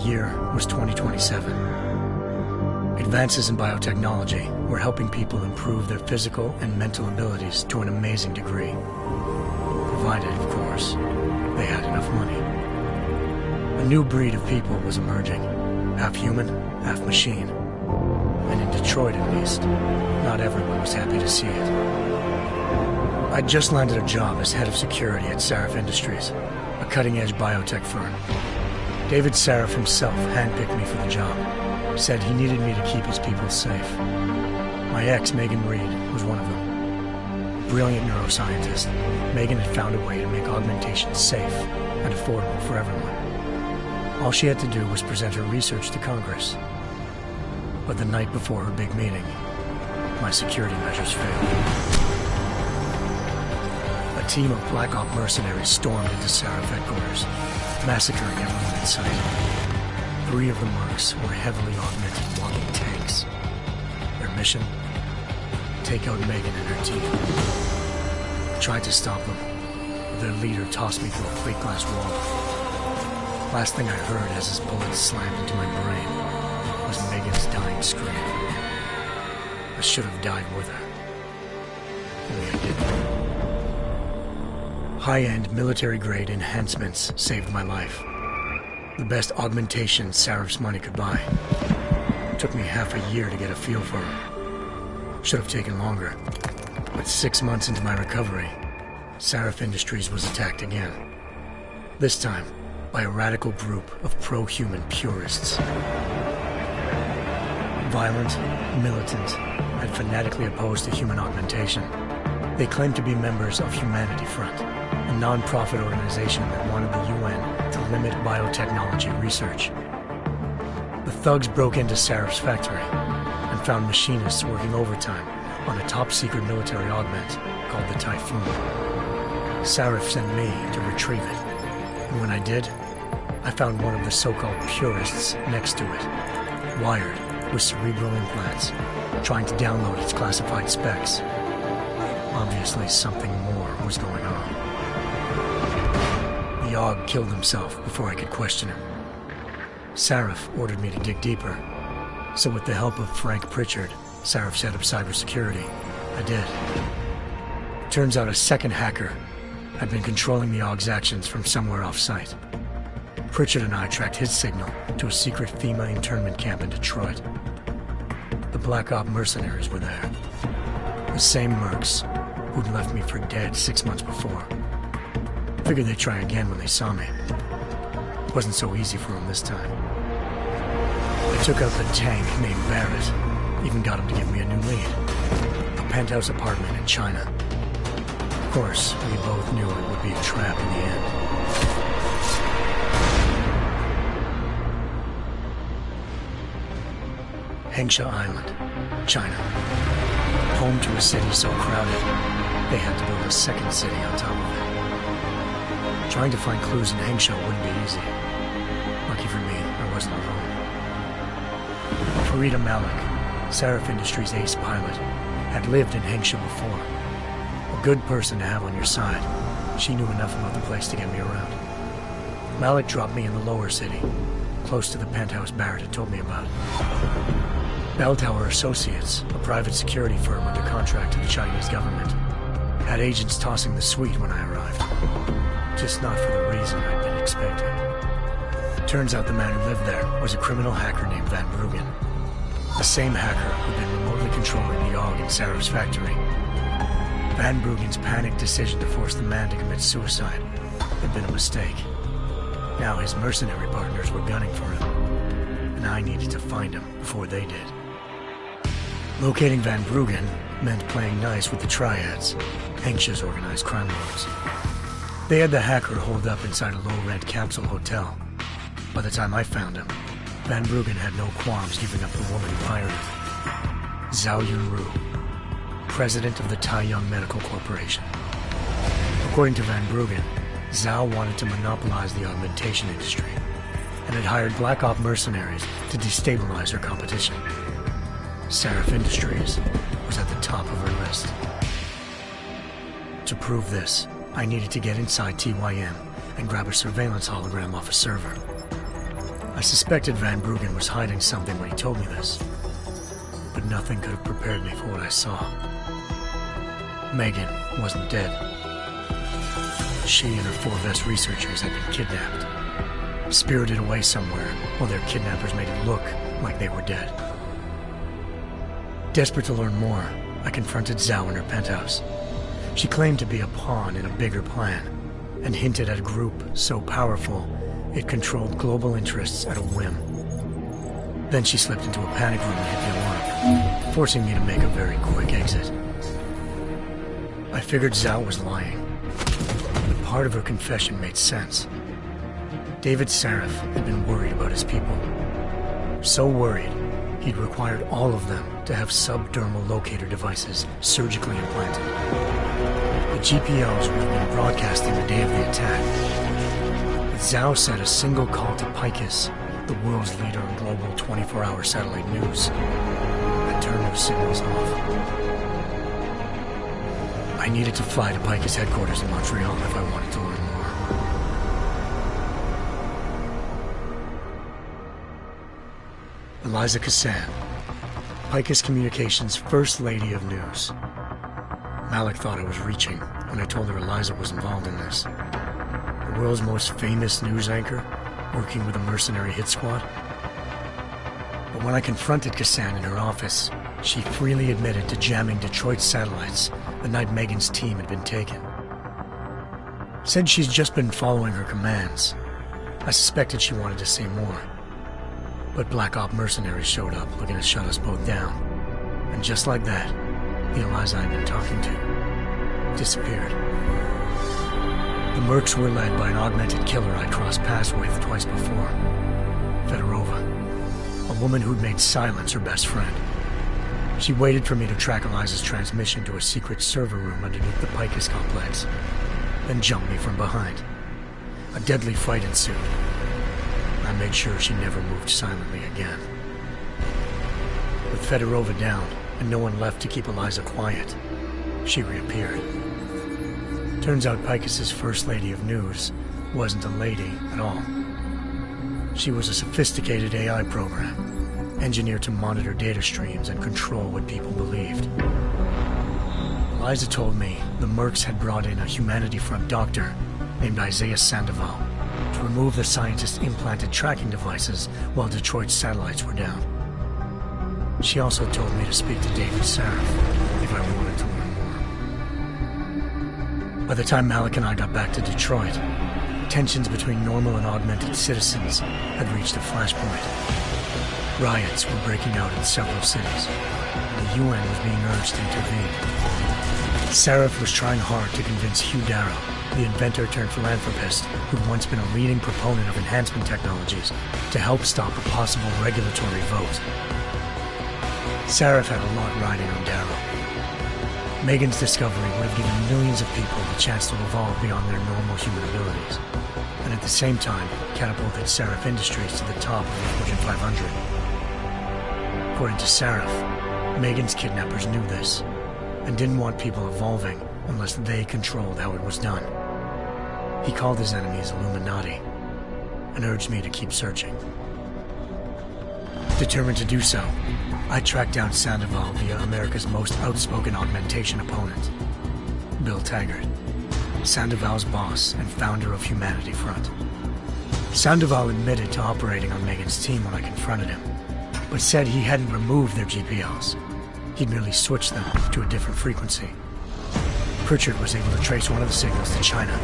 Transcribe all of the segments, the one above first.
year was 2027. Advances in biotechnology were helping people improve their physical and mental abilities to an amazing degree. Provided, of course, they had enough money. A new breed of people was emerging, half human, half machine. And in Detroit, at least, not everyone was happy to see it. I'd just landed a job as head of security at Sarif Industries, a cutting-edge biotech firm. David Sarif himself handpicked me for the job, said he needed me to keep his people safe. My ex, Megan Reed, was one of them. Brilliant neuroscientist, Megan had found a way to make augmentation safe and affordable for everyone. All she had to do was present her research to Congress. But the night before her big meeting, my security measures failed. A team of Black Op mercenaries stormed into Sarif headquarters, massacring everyone in sight. 3 of the mercs were heavily augmented walking tanks. Their mission? Take out Megan and her team. I tried to stop them, but their leader tossed me through a plate glass wall. Last thing I heard as his bullets slammed into my brain was Megan's dying scream. I should have died with her. Only I didn't. High-end military-grade enhancements saved my life. The best augmentation Sarif's money could buy. It took me half a year to get a feel for them. Should have taken longer. But 6 months into my recovery, Sarif Industries was attacked again. This time, by a radical group of pro-human purists. Violent, militant, and fanatically opposed to human augmentation. They claimed to be members of Humanity Front, a non-profit organization that wanted the UN to limit biotechnology research. The thugs broke into Sarif's factory and found machinists working overtime on a top-secret military augment called the Typhoon. Sarif sent me to retrieve it, and when I did, I found one of the so-called purists next to it, wired with cerebral implants, trying to download its classified specs. Obviously, something more was going on. The AUG killed himself before I could question him. Sarif ordered me to dig deeper, so with the help of Frank Pritchard, Sarif's head of cybersecurity, I did. Turns out a second hacker had been controlling the AUG's actions from somewhere off-site. Pritchard and I tracked his signal to a secret FEMA internment camp in Detroit. The Black Op mercenaries were there. The same mercs who'd left me for dead 6 months before. Figured they'd try again when they saw me. It wasn't so easy for them this time. I took out the tank named Barrett, even got him to give me a new lead. A penthouse apartment in China. Of course, we both knew it would be a trap in the end. Hengsha Island, China. Home to a city so crowded, they had to build a second city on top of it. Trying to find clues in Hengsha wouldn't be easy. Lucky for me, I wasn't alone. Farida Malik, Sarif Industries' ace pilot, had lived in Hengsha before. A good person to have on your side. She knew enough about the place to get me around. Malik dropped me in the lower city, close to the penthouse Barrett had told me about. Bell Tower Associates, a private security firm under contract to the Chinese government, had agents tossing the suite when I arrived. Just not for the reason I'd been expecting. Turns out the man who lived there was a criminal hacker named Van Bruggen. The same hacker who'd been remotely controlling the AUG in Sarif's factory. Van Bruggen's panicked decision to force the man to commit suicide had been a mistake. Now his mercenary partners were gunning for him, and I needed to find him before they did. Locating Van Bruggen meant playing nice with the Triads, Hengsha's organized crime lords. They had the hacker holed up inside a low-rent capsule hotel. By the time I found him, Van Bruggen had no qualms giving up the woman who hired him. Zhao Yunru, president of the Taiyang Medical Corporation. According to Van Bruggen, Zhao wanted to monopolize the augmentation industry and had hired Black Op mercenaries to destabilize her competition. Sarif Industries was at the top of her list. To prove this, I needed to get inside TYM and grab a surveillance hologram off a server. I suspected Van Bruggen was hiding something when he told me this, but nothing could have prepared me for what I saw. Megan wasn't dead. She and her 4 best researchers had been kidnapped, spirited away somewhere while their kidnappers made it look like they were dead. Desperate to learn more, I confronted Zhao in her penthouse. She claimed to be a pawn in a bigger plan, and hinted at a group so powerful it controlled global interests at a whim. Then she slipped into a panic room and hit the alarm, forcing me to make a very quick exit. I figured Zhao was lying, but part of her confession made sense. David Sarif had been worried about his people. So worried, he'd required all of them to have subdermal locator devices surgically implanted. The GPOs would have been broadcasting the day of the attack. But Zhao said a single call to Picus, the world's leader in global 24-hour satellite news, had turned those signals off. I needed to fly to Picus headquarters in Montreal if I wanted to learn more. Eliza Cassan, Picus Communications' First Lady of News. Malik thought I was reaching when I told her Eliza was involved in this. The world's most famous news anchor, working with a mercenary hit squad. But when I confronted Cassan in her office, she freely admitted to jamming Detroit's satellites the night Megan's team had been taken. Said she's just been following her commands. I suspected she wanted to say more. But Black Op mercenaries showed up looking to shut us both down. And just like that, the Eliza I'd been talking to disappeared. The Mercs were led by an augmented killer I'd crossed paths with twice before. Fedorova, a woman who'd made silence her best friend. She waited for me to track Eliza's transmission to a secret server room underneath the Picus complex, then jumped me from behind. A deadly fight ensued. I made sure she never moved silently again. With Fedorova down, and no one left to keep Eliza quiet, she reappeared. Turns out Picus's First Lady of News wasn't a lady at all. She was a sophisticated AI program, engineered to monitor data streams and control what people believed. Eliza told me the Mercs had brought in a Humanity Front doctor named Isaiah Sandoval to remove the scientist's implanted tracking devices while Detroit's satellites were down. She also told me to speak to David Sarif if I wanted to learn more. By the time Malik and I got back to Detroit, tensions between normal and augmented citizens had reached a flashpoint. Riots were breaking out in several cities, and the UN was being urged to intervene. Sarif was trying hard to convince Hugh Darrow, the inventor turned philanthropist who'd once been a leading proponent of enhancement technologies, to help stop a possible regulatory vote. Sarif had a lot riding on Darrow. Megan's discovery would have given millions of people the chance to evolve beyond their normal human abilities, and at the same time catapulted Sarif Industries to the top of the Fortune 500. According to Sarif, Megan's kidnappers knew this, and didn't want people evolving unless they controlled how it was done. He called his enemies Illuminati, and urged me to keep searching. Determined to do so, I tracked down Sandoval via America's most outspoken augmentation opponent, Bill Taggart, Sandoval's boss and founder of Humanity Front. Sandoval admitted to operating on Megan's team when I confronted him, but said he hadn't removed their GPLs. He'd merely switched them to a different frequency. Pritchard was able to trace one of the signals to China.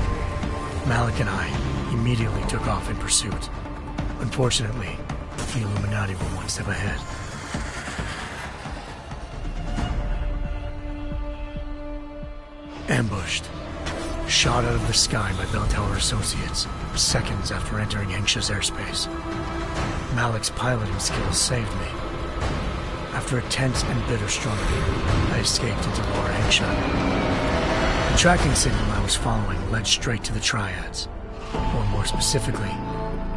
Malik and I immediately took off in pursuit. Unfortunately, the Illuminati were one step ahead. Ambushed. Shot out of the sky by Bell Tower Associates, seconds after entering Hengsha's airspace. Malik's piloting skills saved me. After a tense and bitter struggle, I escaped into Lower Hengsha. The tracking signal I was following led straight to the Triads, or more specifically,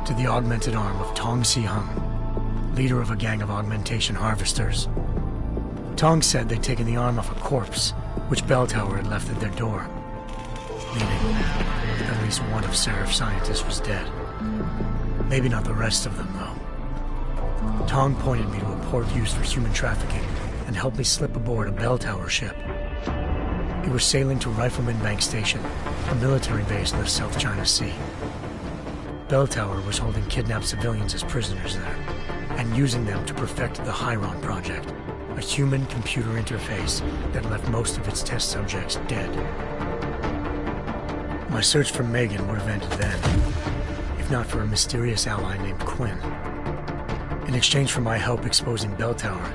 to the augmented arm of Tong Si-hung, leader of a gang of augmentation harvesters. Tong said they'd taken the arm off a corpse, which Bell Tower had left at their door, meaning at least one of Sarif's scientists was dead. Maybe not the rest of them, though. Tong pointed me to a port used for human trafficking and helped me slip aboard a bell tower ship. It was sailing to Rifleman Bank Station, a military base in the South China Sea. Bell Tower was holding kidnapped civilians as prisoners there, and using them to perfect the Chiron Project, a human-computer interface that left most of its test subjects dead. My search for Megan would have ended then, if not for a mysterious ally named Quinn. In exchange for my help exposing Bell Tower,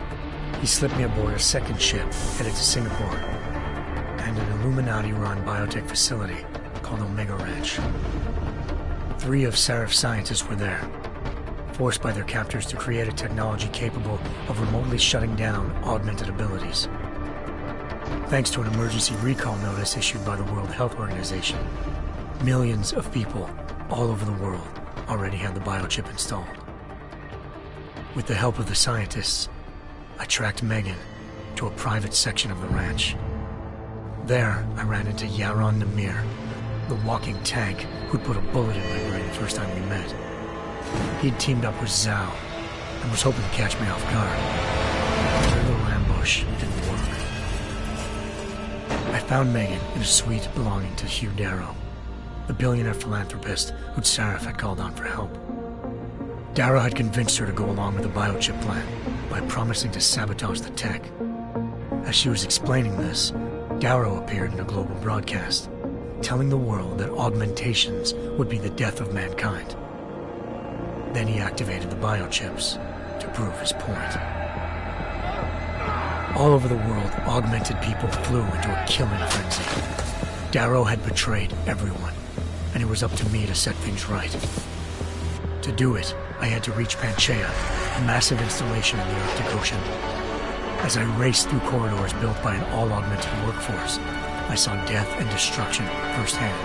he slipped me aboard a second ship headed to Singapore, and an Illuminati-run biotech facility called Omega Ranch. 3 of Seraph's scientists were there, forced by their captors to create a technology capable of remotely shutting down augmented abilities. Thanks to an emergency recall notice issued by the World Health Organization, millions of people all over the world already had the biochip installed. With the help of the scientists, I tracked Megan to a private section of the ranch. There, I ran into Yaron Namir, the walking tank who'd put a bullet in my brain the first time we met. He'd teamed up with Zhao and was hoping to catch me off guard. Their little ambush didn't work. I found Megan in a suite belonging to Hugh Darrow, the billionaire philanthropist who'd Seraph had called on for help. Darrow had convinced her to go along with the biochip plan by promising to sabotage the tech. As she was explaining this, Darrow appeared in a global broadcast, telling the world that augmentations would be the death of mankind. Then he activated the biochips to prove his point. All over the world, augmented people flew into a killing frenzy. Darrow had betrayed everyone, and it was up to me to set things right. To do it, I had to reach Panchaea, a massive installation in the Arctic Ocean. As I raced through corridors built by an all-augmented workforce, I saw death and destruction firsthand.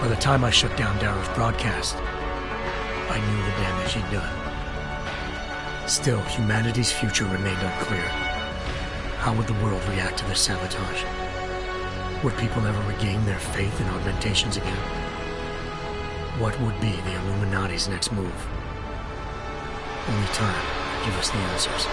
By the time I shut down Darrow's broadcast, I knew the damage he'd done. Still, humanity's future remained unclear. How would the world react to this sabotage? Would people ever regain their faith in augmentations again? What would be the Illuminati's next move? Only time could give us the answers.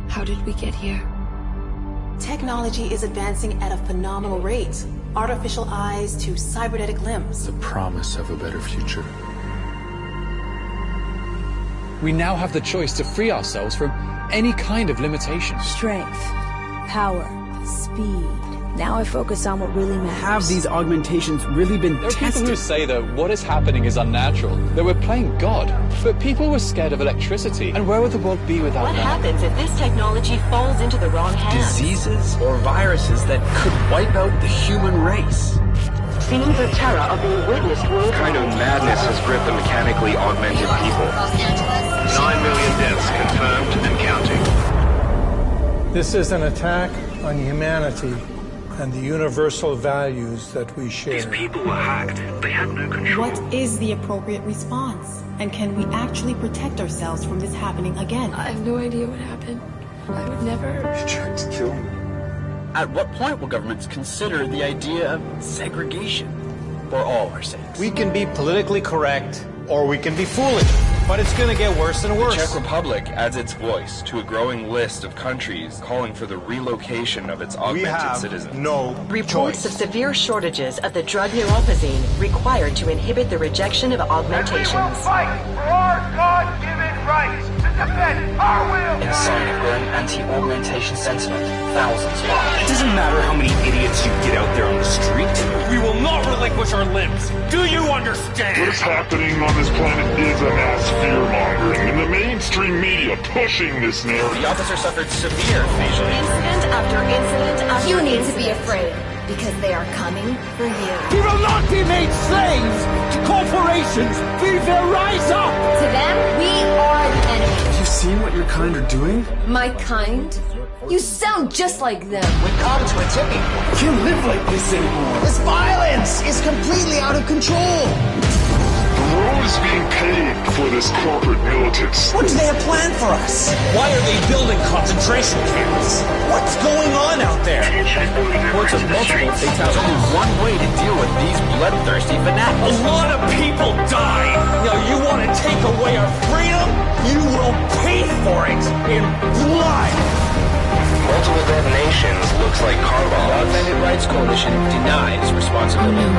How did we get here? Technology is advancing at a phenomenal rate. Artificial eyes to cybernetic limbs. The promise of a better future. We now have the choice to free ourselves from any kind of limitation. Strength, power, speed. Now I focus on what really matters. Have these augmentations really been tested? There are people who say that what is happening is unnatural, that we're playing God. But people were scared of electricity, and where would the world be without What that? happens if this technology falls into the wrong hands? Diseases or viruses that could wipe out the human race. Scenes of terror are being witnessed worldwide. What kind of madness has gripped the mechanically augmented people? 9 million deaths confirmed and counting. This is an attack on humanity and the universal values that we share. These people were hacked. They had no control. What is the appropriate response? And can we actually protect ourselves from this happening again? I have no idea what happened. I would never... You tried to kill me. At what point will governments consider the idea of segregation for all our sakes? We can be politically correct, or we can be foolish, but it's going to get worse and worse. The Czech Republic adds its voice to a growing list of countries calling for the relocation of its augmented citizens. No Reports choice. of severe shortages of the drug neuropozyne required to inhibit the rejection of augmentations. And we will fight for our God-given rights to defend our will. In sign of growing anti-augmentation sentiment, thousands lie. It doesn't matter how many idiots you get out there on the street. We will not relinquish our limbs. Do you understand? What is happening on this planet is a mass fear-mongering, and the mainstream media pushing this narrative. The officer suffered severe facial Incident after incident after You need to incident. be afraid, because they are coming for you. We will not be made slaves to corporations. We will rise up. To them, we are the enemy. Have you seen what your kind are doing? My kind? You sound just like them. We've come to a tipping point. We can't live like this anymore. This violence is completely out of control. The world is being paid for this corporate militants. What do they have planned for us? Why are they building concentration camps? What's going on out there? Reports of multiple fatalities. There's only one way to deal with these bloodthirsty fanatics. A lot of people died. Now you want to take away our freedom? You will pay for it in blood. Multiple detonations looks like car bombs. The Augmented Rights Coalition denies responsibility. Oh, no.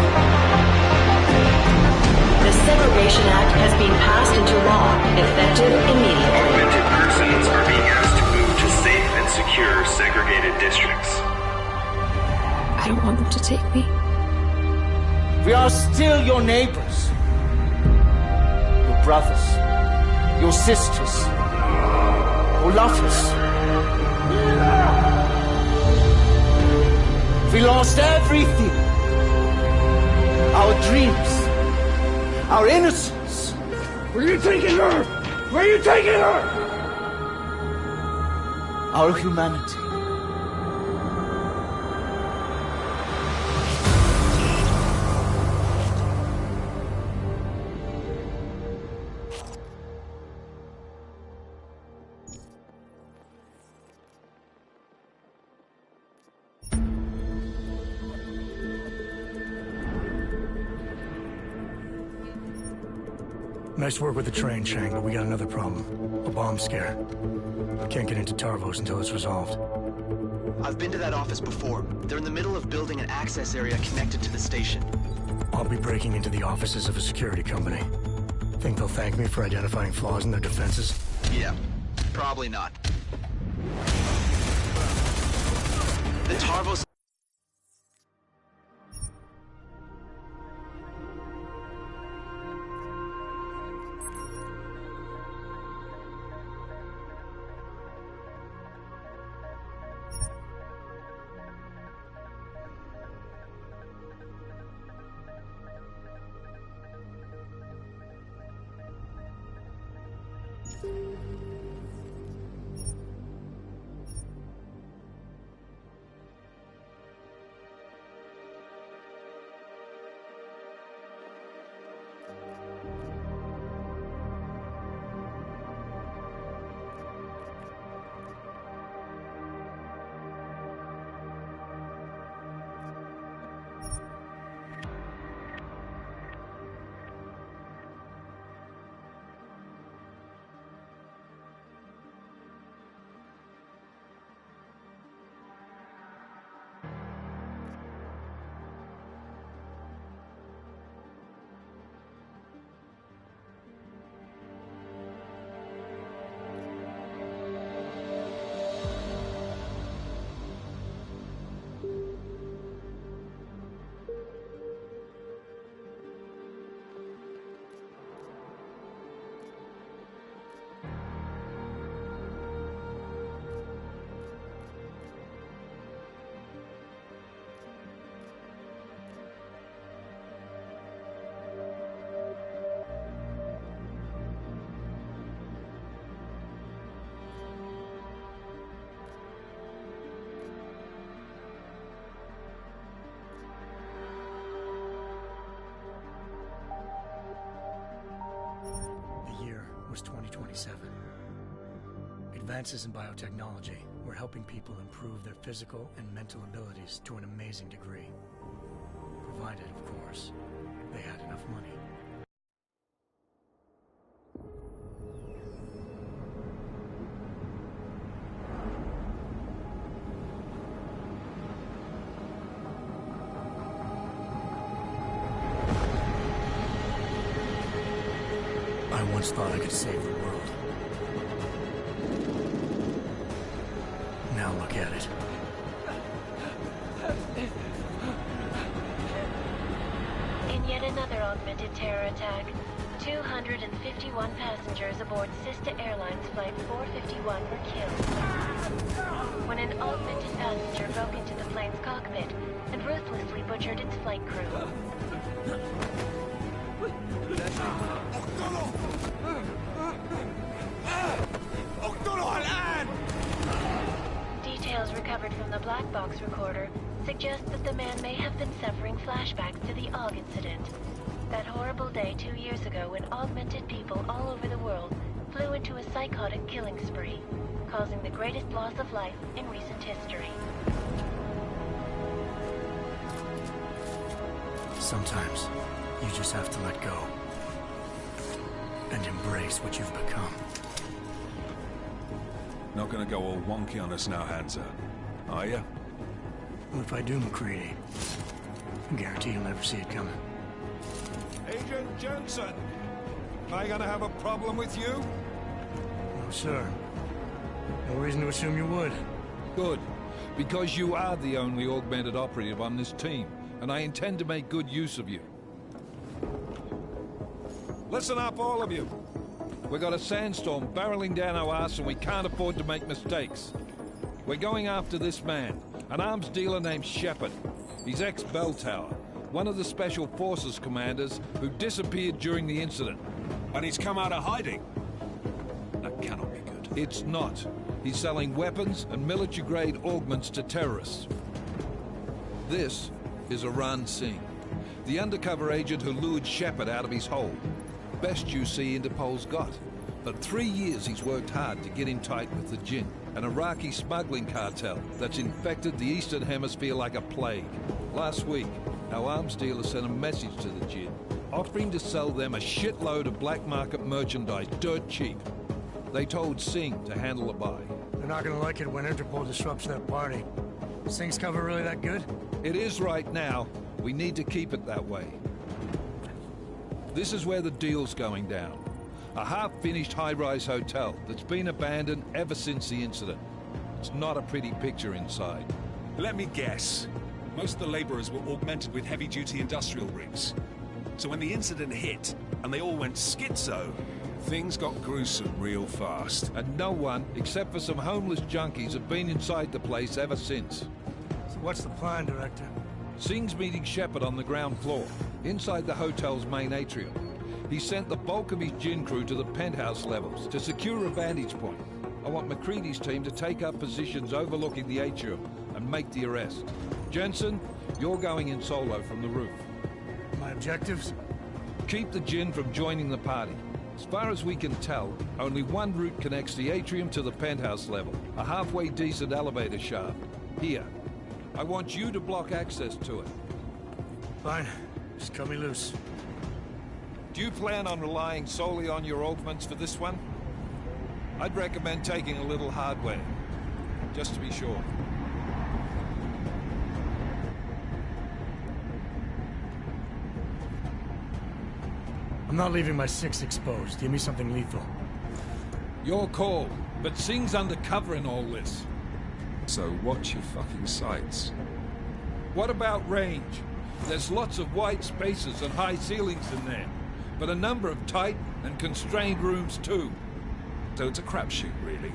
The Segregation Act has been passed into law, effective immediately. Augmented persons are being asked to move to safe and secure segregated districts. I don't want them to take me. We are still your neighbors, your brothers, your sisters, who love us. We lost everything. Our dreams, our innocence. Where are you taking her? Where are you taking her? Our humanity. Nice work with the train, Chang, but we got another problem. A bomb scare. I can't get into Tarvos until it's resolved. I've been to that office before. They're in the middle of building an access area connected to the station. I'll be breaking into the offices of a security company. Think they'll thank me for identifying flaws in their defenses? Yeah, probably not. The Tarvos... The year was 2027. Advances in biotechnology were helping people improve their physical and mental abilities to an amazing degree. Provided, of course, they had enough money. I once thought I could save the world. Now look at it. In yet another augmented terror attack, 251 passengers aboard sister airlines flight 451 were killed when an augmented passenger broke into the plane's cockpit and ruthlessly butchered its flight crew. box recorder suggests that the man may have been suffering flashbacks to the AUG incident. That horrible day 2 years ago when augmented people all over the world flew into a psychotic killing spree, causing the greatest loss of life in recent history. Sometimes, you just have to let go. And embrace what you've become. Not gonna go all wonky on us now, Hansa, are ya? Well, if I do, McCready, I guarantee you'll never see it coming. Agent Jensen! Am I gonna have a problem with you? No, sir. No reason to assume you would. Good. Because you are the only augmented operative on this team, and I intend to make good use of you. Listen up, all of you. We got a sandstorm barreling down our ass and we can't afford to make mistakes. We're going after this man, an arms dealer named Shepard. He's ex-Bell Tower, one of the Special Forces commanders who disappeared during the incident. And he's come out of hiding? That cannot be good. It's not. He's selling weapons and military-grade augments to terrorists. This is Aran Singh, the undercover agent who lured Shepard out of his hole. Best you see Interpol's got. For 3 years he's worked hard to get in tight with the Jinn, an Iraqi smuggling cartel that's infected the Eastern Hemisphere like a plague. Last week, our arms dealer sent a message to the Jinn, offering to sell them a shitload of black market merchandise dirt cheap. They told Singh to handle the buy. They're not gonna like it when Interpol disrupts their party. Is Singh's cover really that good? It is right now. We need to keep it that way. This is where the deal's going down. A half-finished high-rise hotel that's been abandoned ever since the incident. It's not a pretty picture inside. Let me guess. Most of the laborers were augmented with heavy-duty industrial rigs. So when the incident hit, and they all went schizo, things got gruesome real fast. And no one, except for some homeless junkies, have been inside the place ever since. So what's the plan, Director? Singh's meeting Shepard on the ground floor, inside the hotel's main atrium. He sent the bulk of his Jinn crew to the penthouse levels to secure a vantage point. I want McCready's team to take up positions overlooking the atrium and make the arrest. Jensen, you're going in solo from the roof. My objectives? Keep the Jinn from joining the party. As far as we can tell, only one route connects the atrium to the penthouse level, a halfway decent elevator shaft. Here. I want you to block access to it. Fine. Just cut me loose. Do you plan on relying solely on your augments for this one? I'd recommend taking a little hardware, just to be sure. I'm not leaving my six exposed. Give me something lethal. Your call, but Singh's undercover in all this. So watch your fucking sights. What about range? There's lots of wide spaces and high ceilings in there, but a number of tight and constrained rooms too. So it's a crapshoot, really.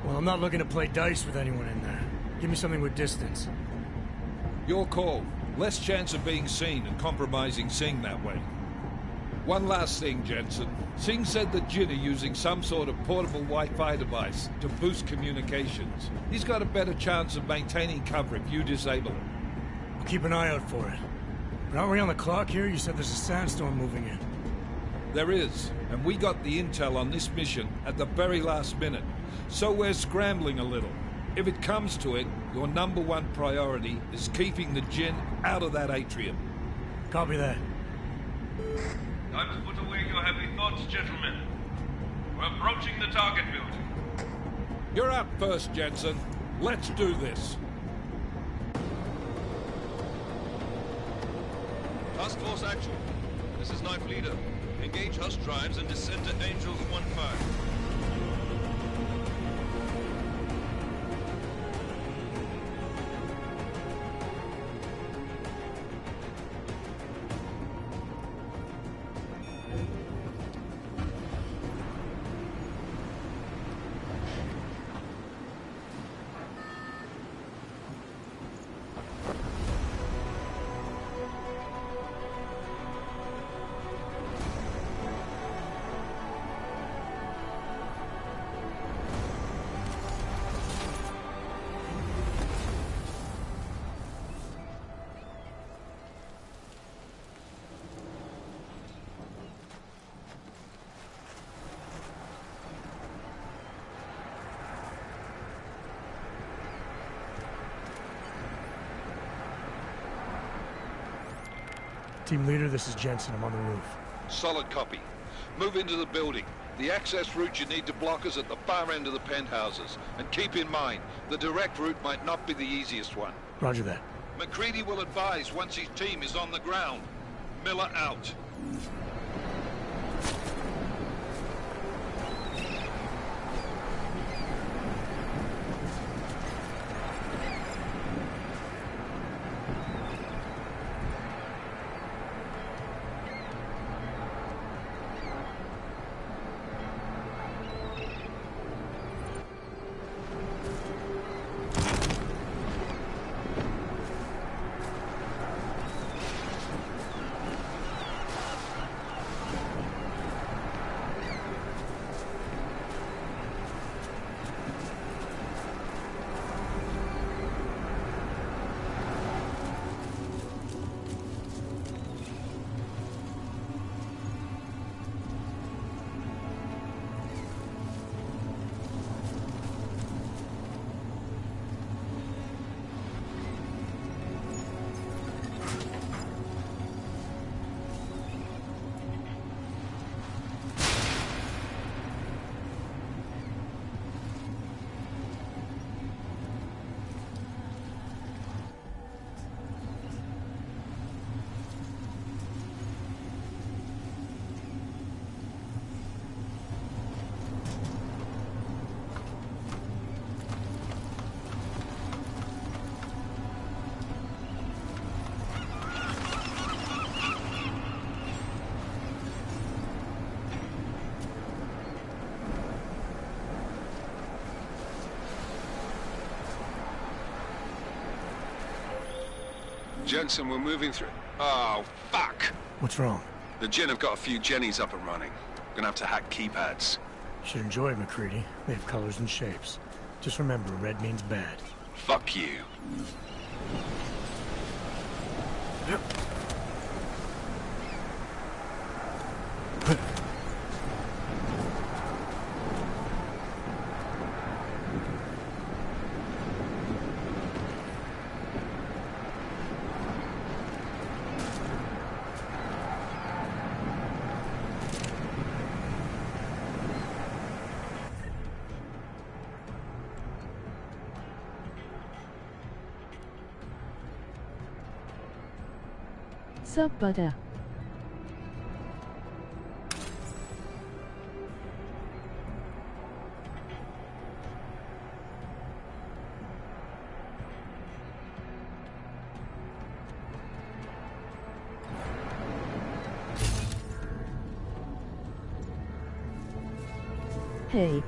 Well, I'm not looking to play dice with anyone in there. Give me something with distance. Your call. Less chance of being seen and compromising Singh that way. One last thing, Jensen. Singh said the Jinn are using some sort of portable Wi-Fi device to boost communications. He's got a better chance of maintaining cover if you disable it. I'll keep an eye out for it. But aren't we on the clock here? You said there's a sandstorm moving in. There is, and we got the intel on this mission at the very last minute. So we're scrambling a little. If it comes to it, your #1 priority is keeping the Jinn out of that atrium. Copy that. Time to put away your heavy thoughts, gentlemen. We're approaching the target building. You're up first, Jensen. Let's do this. Task Force Actual. This is Knife Leader. Engage Hush drives and descend to Angels 1-5. Team leader, this is Jensen. I'm on the roof. Solid copy. Move into the building. The access route you need to block is at the far end of the penthouses. And keep in mind, the direct route might not be the easiest one. Roger that. McCready will advise once his team is on the ground. Miller out. Jensen, we're moving through... Oh, fuck! What's wrong? The Jinn have got a few Jennies up and running. Gonna have to hack keypads. Should enjoy it, McCready. They have colors and shapes. Just remember, red means bad. Fuck you. Sup, butter? Hey.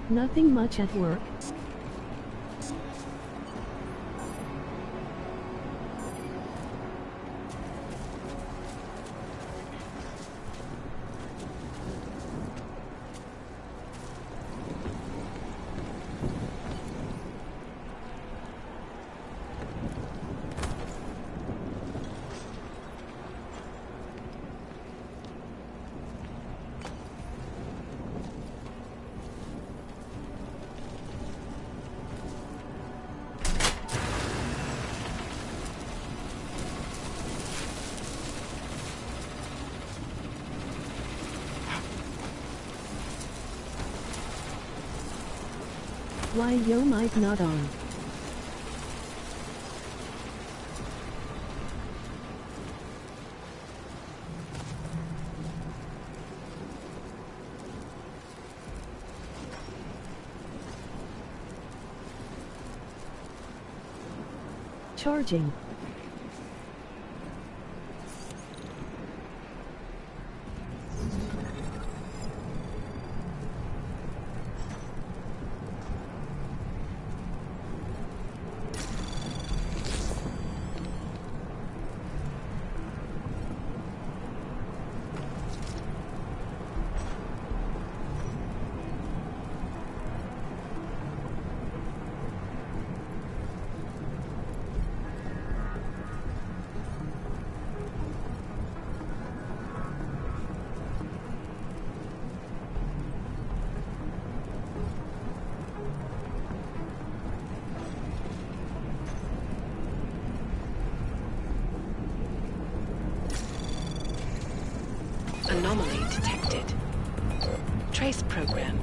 Nothing much at work. Why your mic not on? Charging.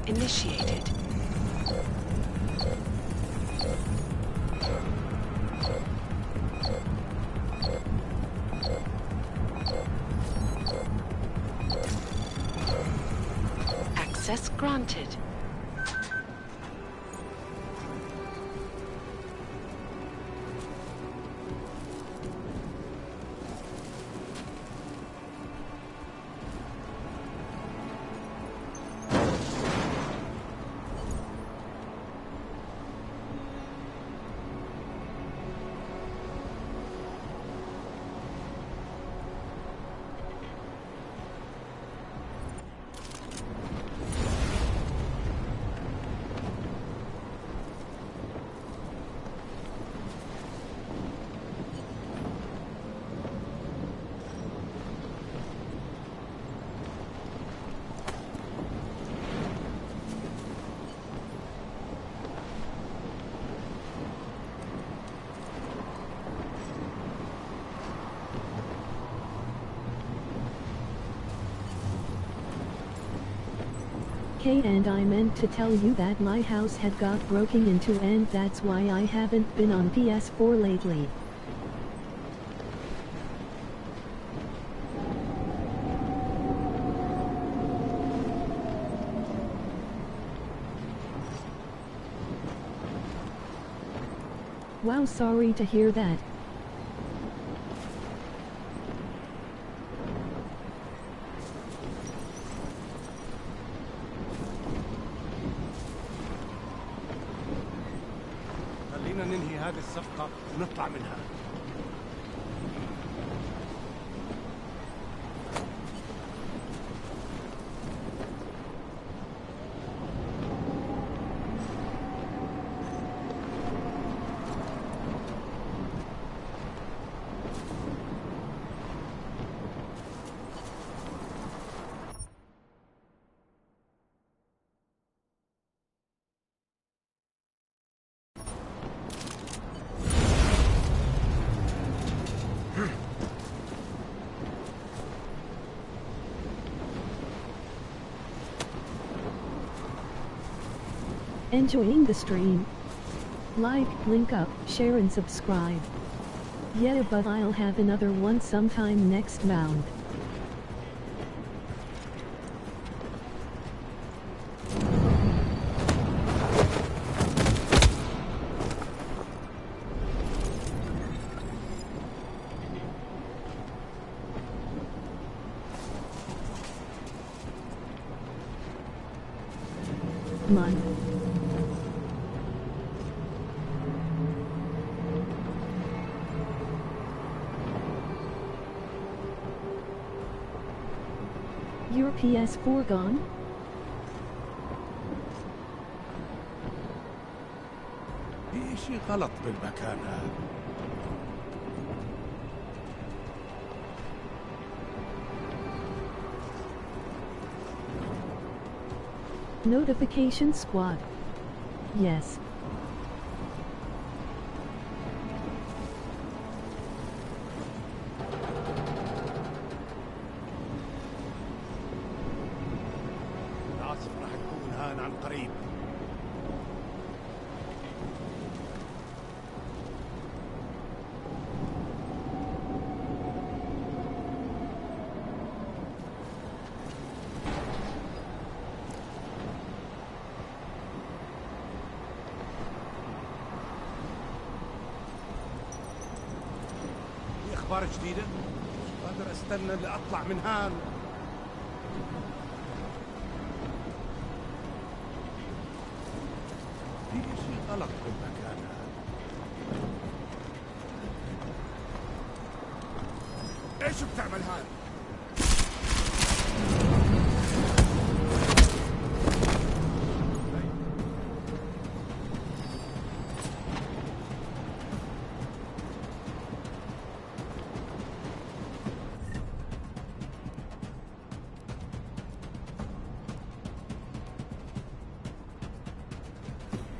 initiated. Access granted. And I meant to tell you that my house had got broken into and that's why I haven't been on PS4 lately. Wow, sorry to hear that. ننهي هذه الصفقة ونطلع منها. Enjoying the stream? Like, link up, share and subscribe. Yeah, but I'll have another one sometime next round. Month. Your PS4 gone? في شيء غلط بالمكان هذا. Notification squad. Yes. أخبار جديدة؟ مش قادر أستنى لأطلع من هان. في شيء غلط بالمكان هذا. إيش بتعمل هان؟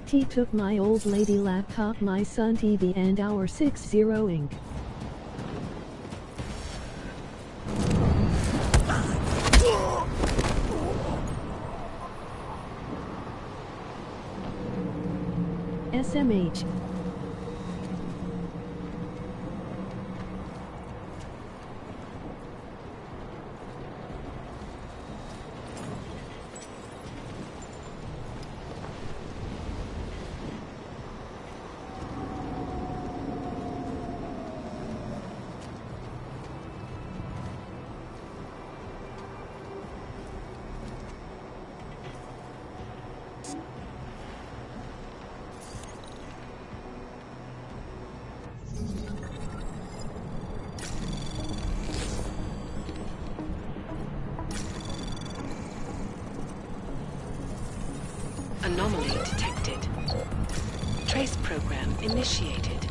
He took my old lady laptop, my son TV and our 6-0 ink. SMH. Anomaly detected. Trace program initiated.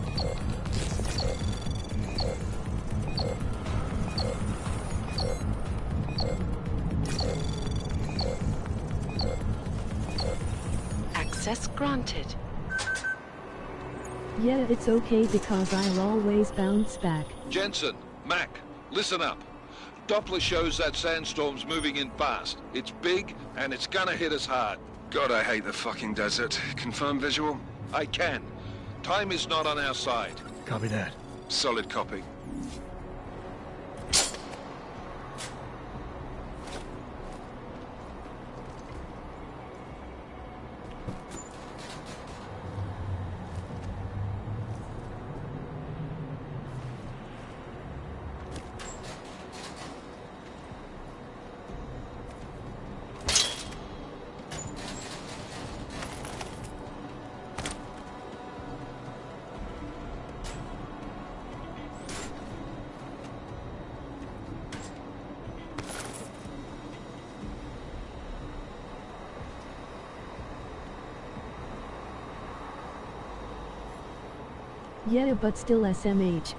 Access granted. Yeah, it's okay because I'll always bounce back. Jensen, Mac, listen up. Doppler shows that sandstorm's moving in fast. It's big, and it's gonna hit us hard. God, I hate the fucking desert. Confirm visual? I can. Time is not on our side. Copy that. Solid copy. Yeah, but still SMH.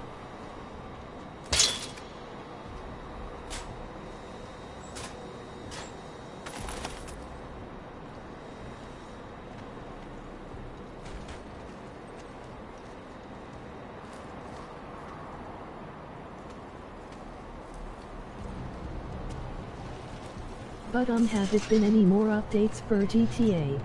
But have it been any more updates for GTA?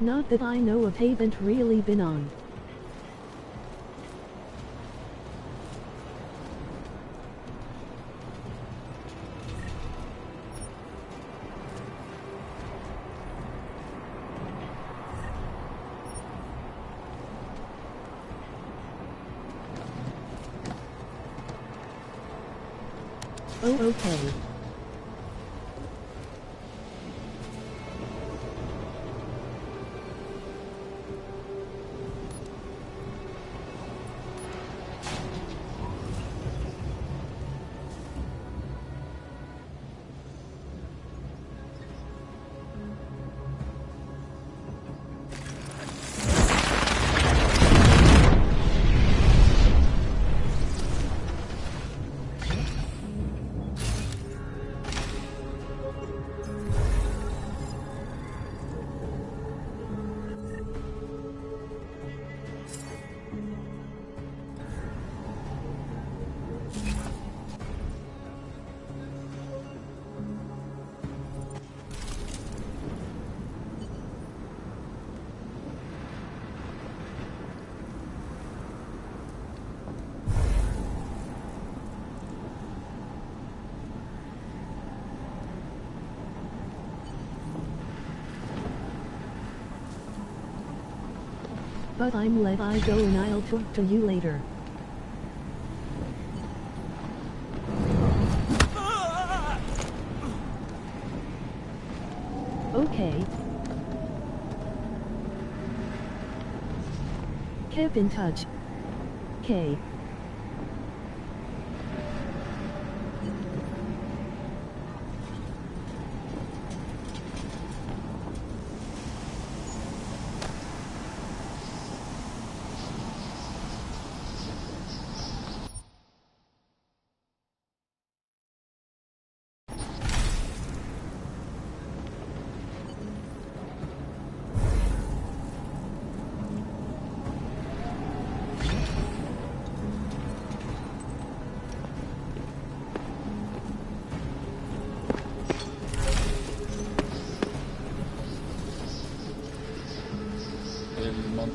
Not that I know of, haven't really been on. Oh, okay. But I'm let I go and I'll talk to you later. Okay. Keep in touch. K.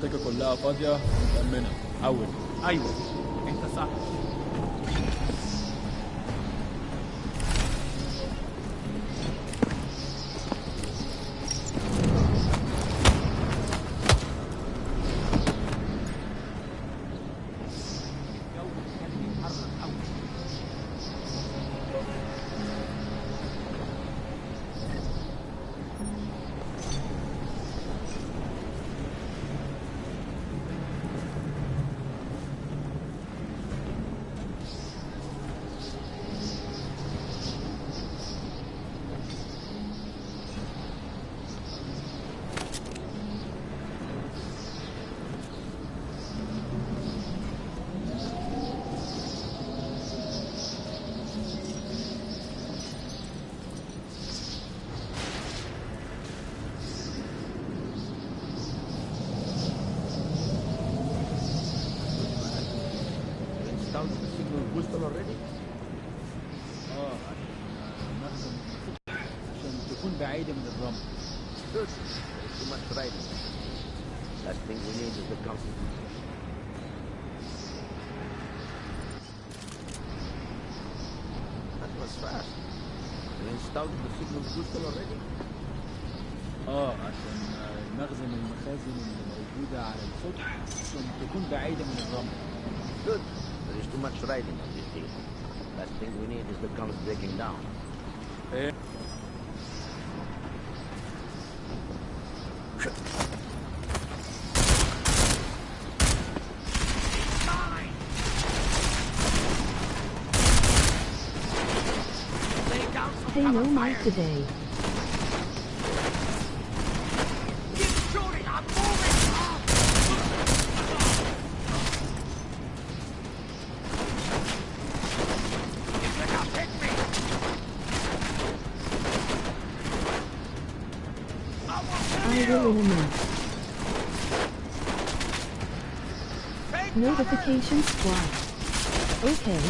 المنطقة كلها فاضية ومتأمنة. حول. ايوه انت صح. تكون بعيدة من الرمل. Good. There's too much riding. Last thing we need is the Constitution. That was fast. You installed the signal booster already? عشان نخزن المخازن اللي موجودة على السطح عشان تكون بعيدة من الرمل. Good. There is too much riding on this deal. Last thing we need is the guns breaking down. Hey, no mic today. I will in a minute. Notification squad. Okay.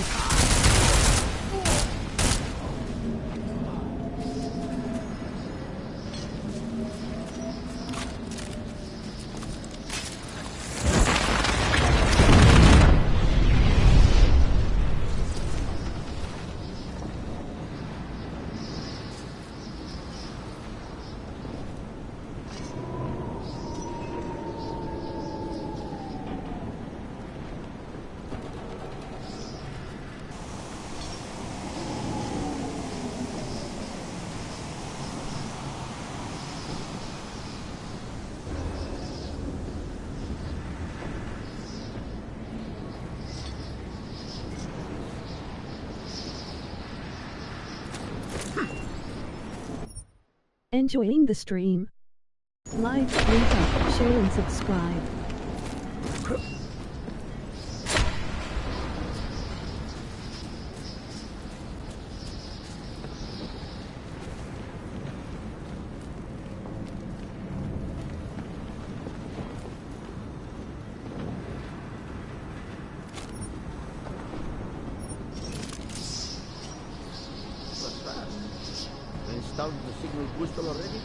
Enjoying the stream? Like, link up, share and subscribe. Installed the signal booster already?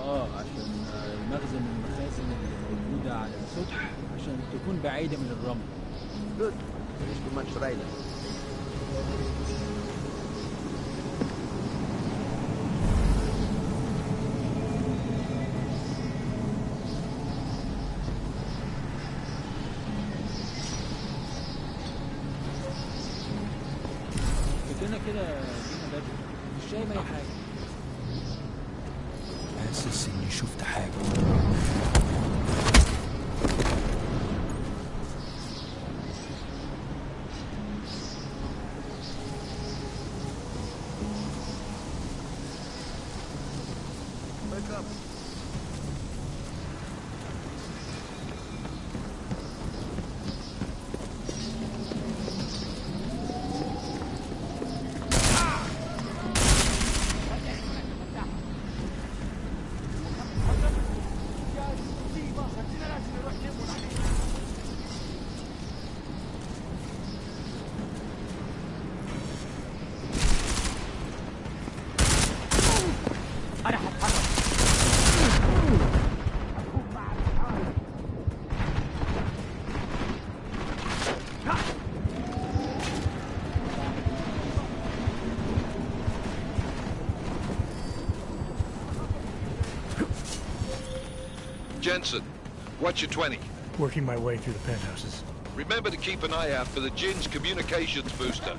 عشان نخزن المخازن اللي موجودة على السطح عشان تكون بعيدة من الرمل. Good. There is too much riding. كده جينا بدري. مش شايف أي حاجة. حاسس إني شفت حاجة. Wake up. انا هتحرك. Jensen, what's your 20? Working my way through the penthouses. Remember to keep an eye out for the Jin's communications booster.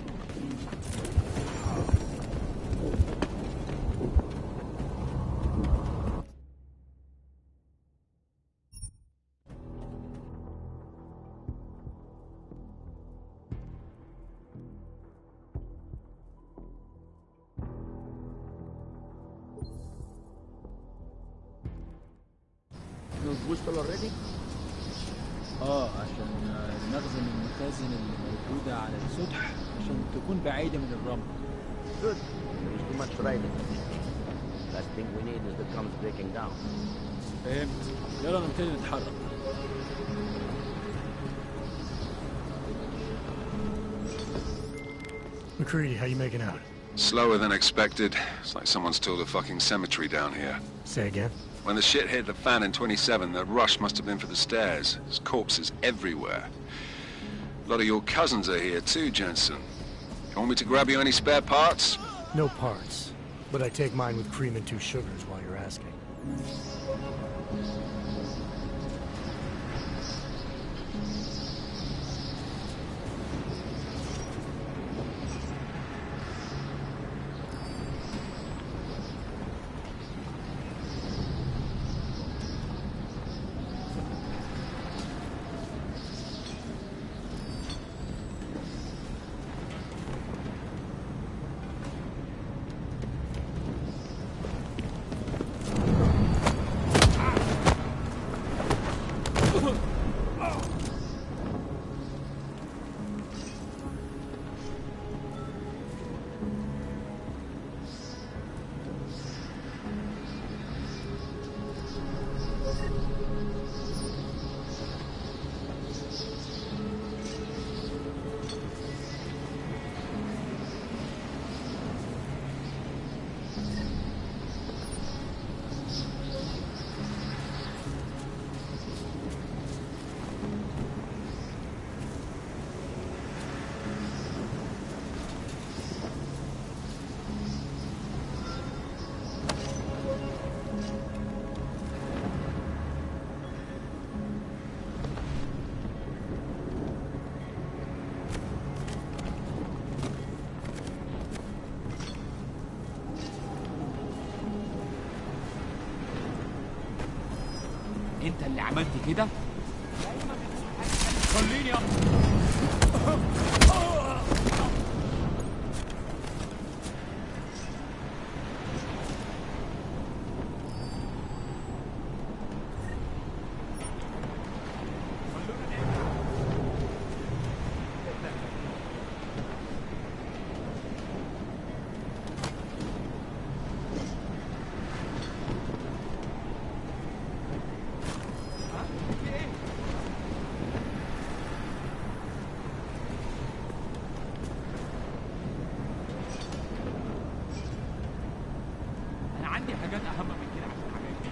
بوستل اوريدي؟ عشان نخزن المخازن اللي موجودة على السطح عشان تكون بعيدة من الرمل. Good. There's too much riding. Last thing we need is the drums breaking down. فهمت. يلا نبتدي نتحرك. McCready, how you making out? Slower than expected. It's like someone's tilled a fucking cemetery down here. Say again? When the shit hit the fan in 27, the rush must have been for the stairs. There's corpses everywhere. A lot of your cousins are here too, Jensen. You want me to grab you any spare parts? No parts. But I take mine with cream and 2 sugars while you're asking. انت اللي عملت كده؟ خليني عندي حاجات اهم من كده عشان حاجات دي.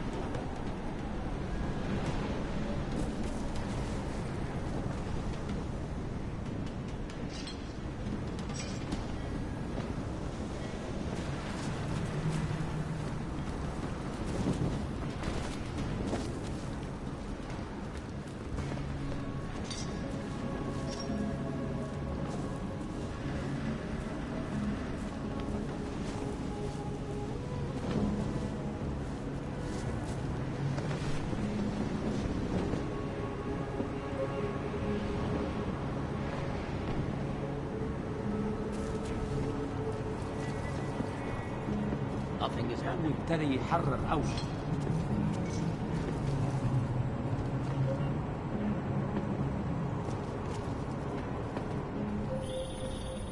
وابتدى يحرر قوي.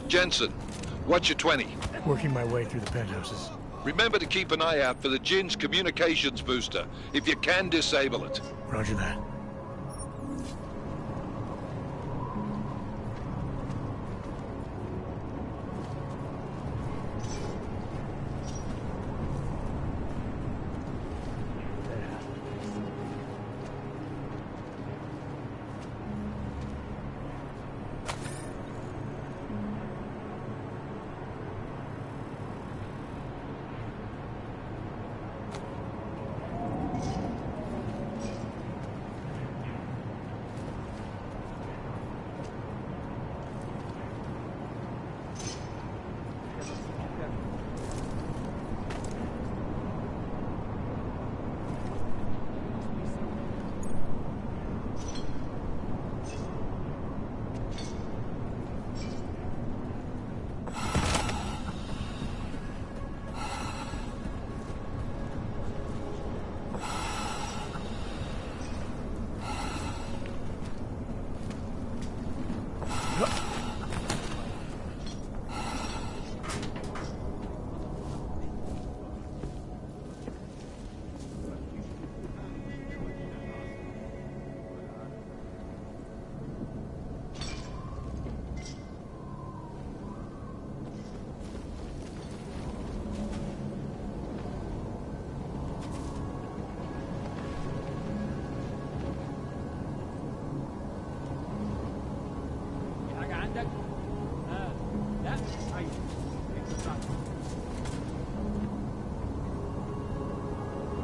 Jensen, what's your 20? Working my way through the penthouses. Remember to keep an eye out for the Jin's communications booster. If you can, disable it. Roger that.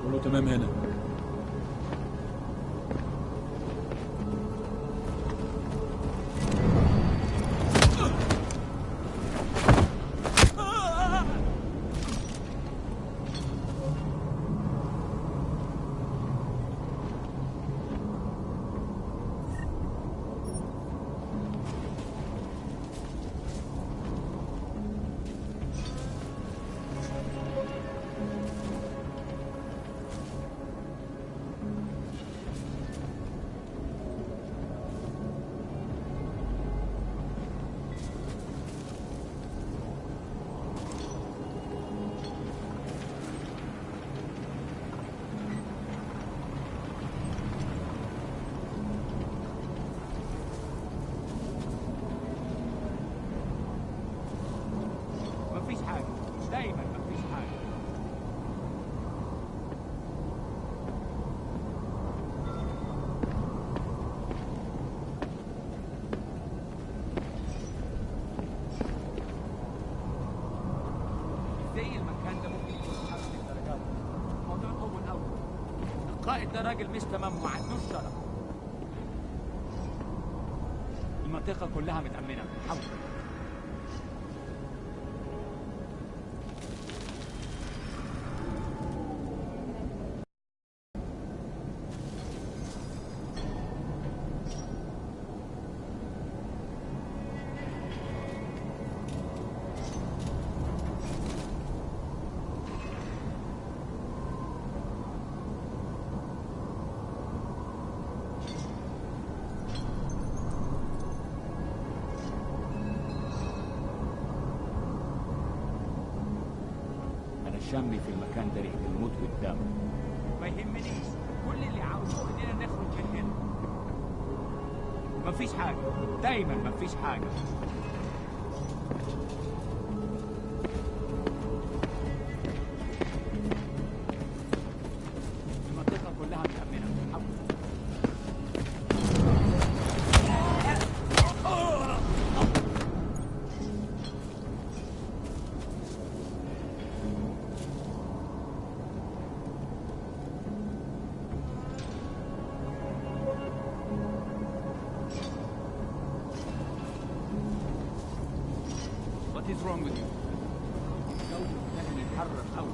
كله تمام هنا. القائد ده راجل مش تمام وما عندوش شرف. المنطقة كلها متأمنة. حاول. شمي في المكان ده ريحة الموت والدم. ما يهمنيش، كل اللي عاوزوه اننا نخرج من هنا. مفيش حاجة، دايما مفيش حاجة. المنطقة كلها متأمنة. What is wrong with you? الجو ابتدى يتحرك قوي.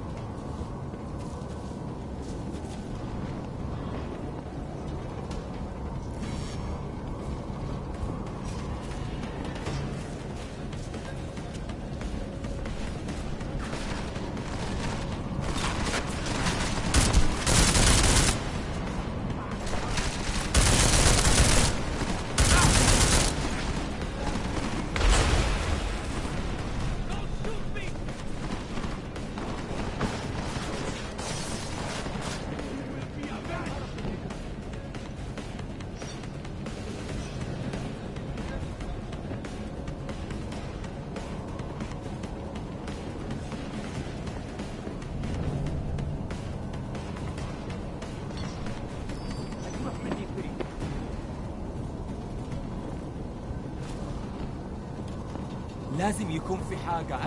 لازم يكون في حاجة.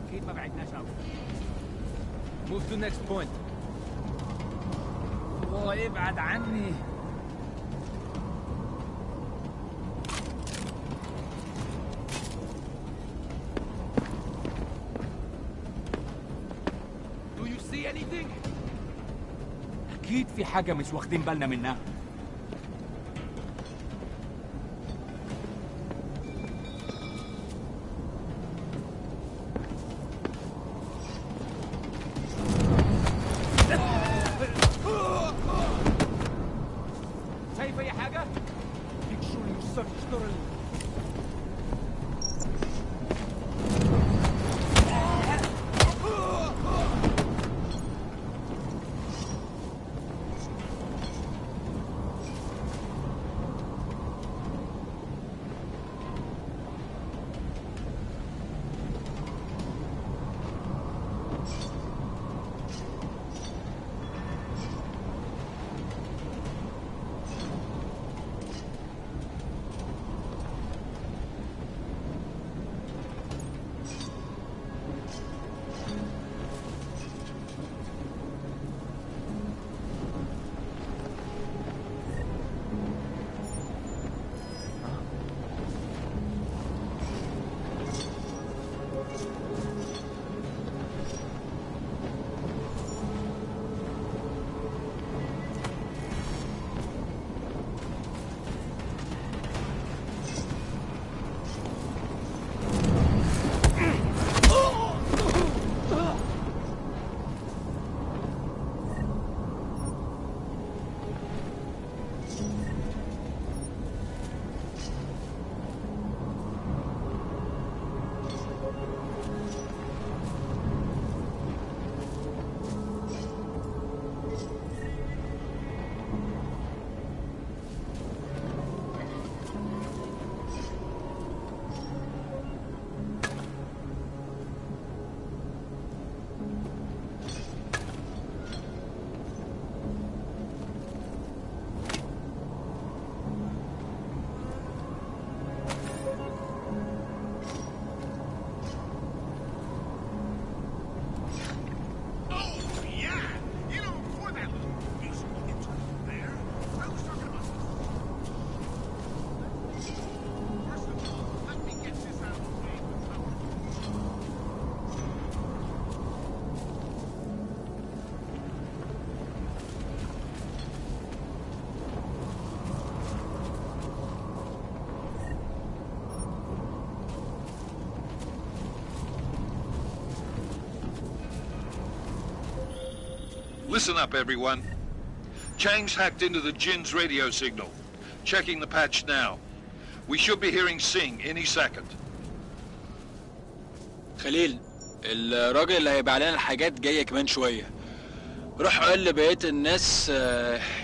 أكيد ما بعدناش أوي. Move to next point. ابعد عني. Do you see anything? أكيد في حاجة مش واخدين بالنا منها. شايف أي حاجة؟ Make sure you search thoroughly. Listen up, everyone. Chang's hacked into the Jin's radio signal. Checking the patch now. We should be hearing Singh any second. خليل، الراجل اللي هيبيع لنا الحاجات جاية كمان شوية. روح قول لبقية الناس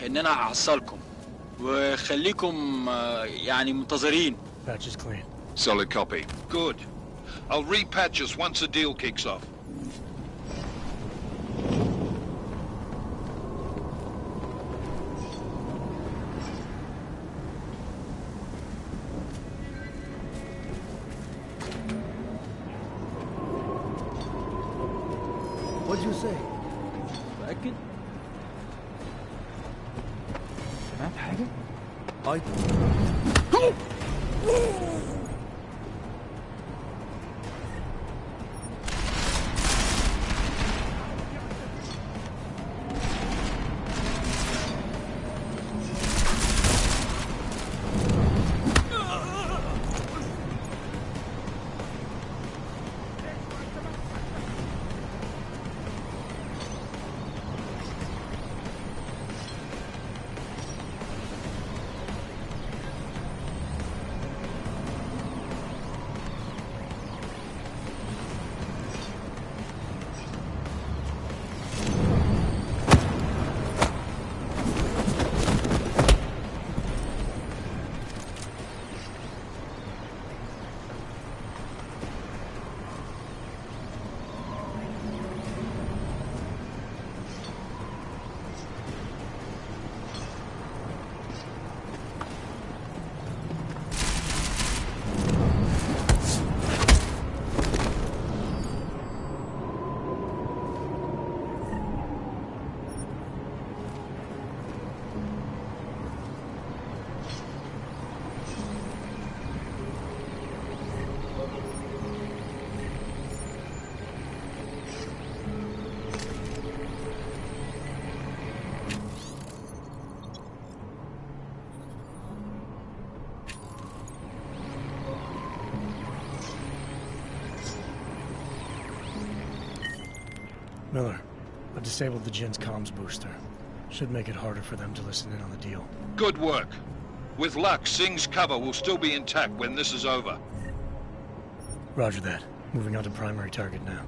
إن أنا هحصلكم. وخليكم يعني منتظرين. Patch is clean. Solid copy. Good. I'll repatch us once the deal kicks off. What'd you say? متأكد؟ سمعت حاجة؟ Miller, I've disabled the Jin's comms booster. Should make it harder for them to listen in on the deal. Good work. With luck, Singh's cover will still be intact when this is over. Roger that. Moving on to primary target now.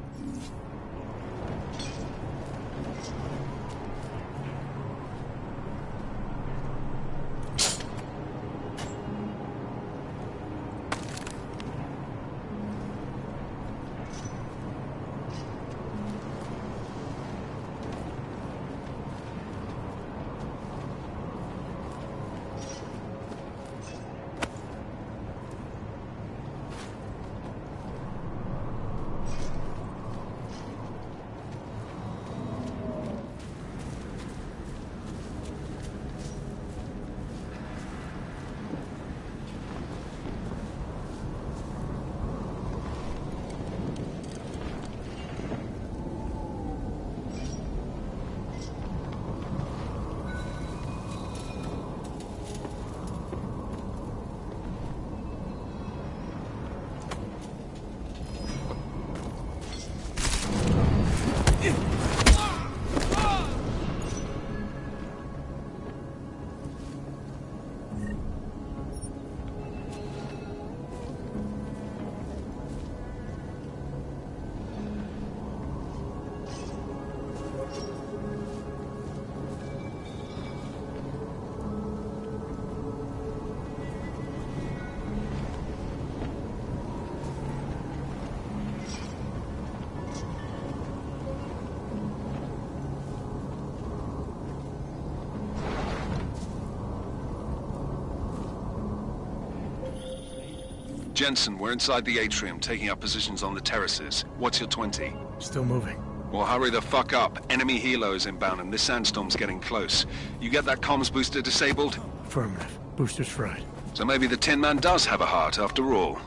Jensen, we're inside the atrium, taking up positions on the terraces. What's your 20? Still moving. Well, hurry the fuck up. Enemy helos inbound and this sandstorm's getting close. You get that comms booster disabled? Affirmative. Booster's fried. So maybe the Tin Man does have a heart after all.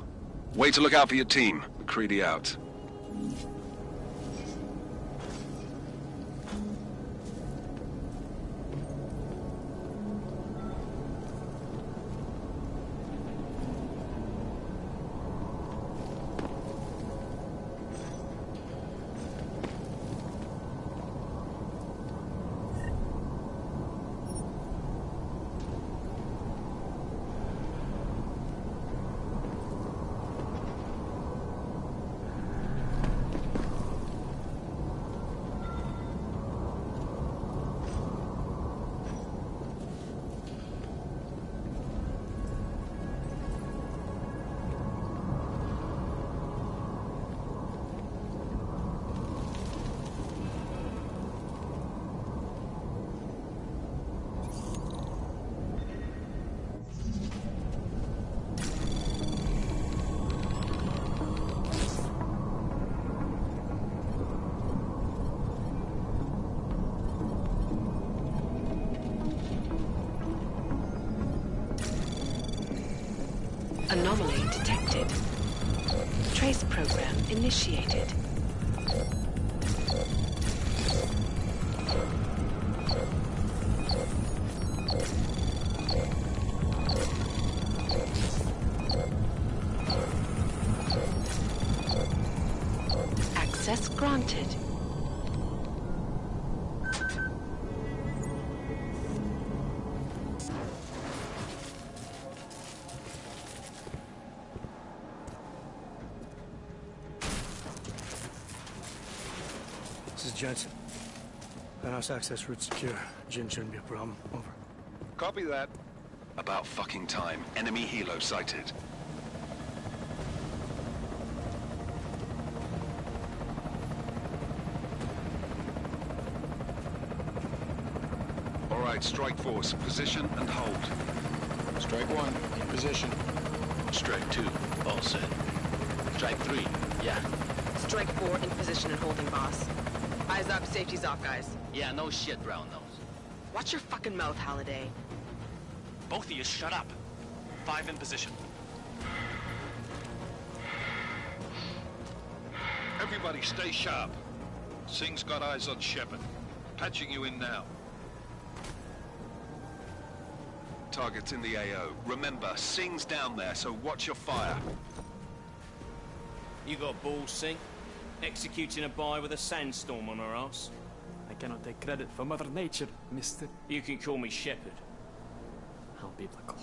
Way to look out for your team. McCready out. Anomaly detected. Trace program initiated. Access granted. This is Jensen. Penthouse access route secure. Jin shouldn't be a problem. Over. Copy that. About fucking time. Enemy helo sighted. All right, strike force. Position and hold. Strike 1, in position. Strike 2, all set. Strike 3, yeah. Strike 4 in position and holding, boss. Eyes up, safety's off, guys. Yeah, no shit, brown nose. Watch your fucking mouth, Halliday. Both of you shut up. 5 in position. Everybody stay sharp. Singh's got eyes on Shepard. Patching you in now. Target's in the AO. Remember, Singh's down there, so watch your fire. You got balls, Singh? Executing a buy with a sandstorm on her ass? I cannot take credit for Mother Nature, mister. You can call me Shepard. How biblical.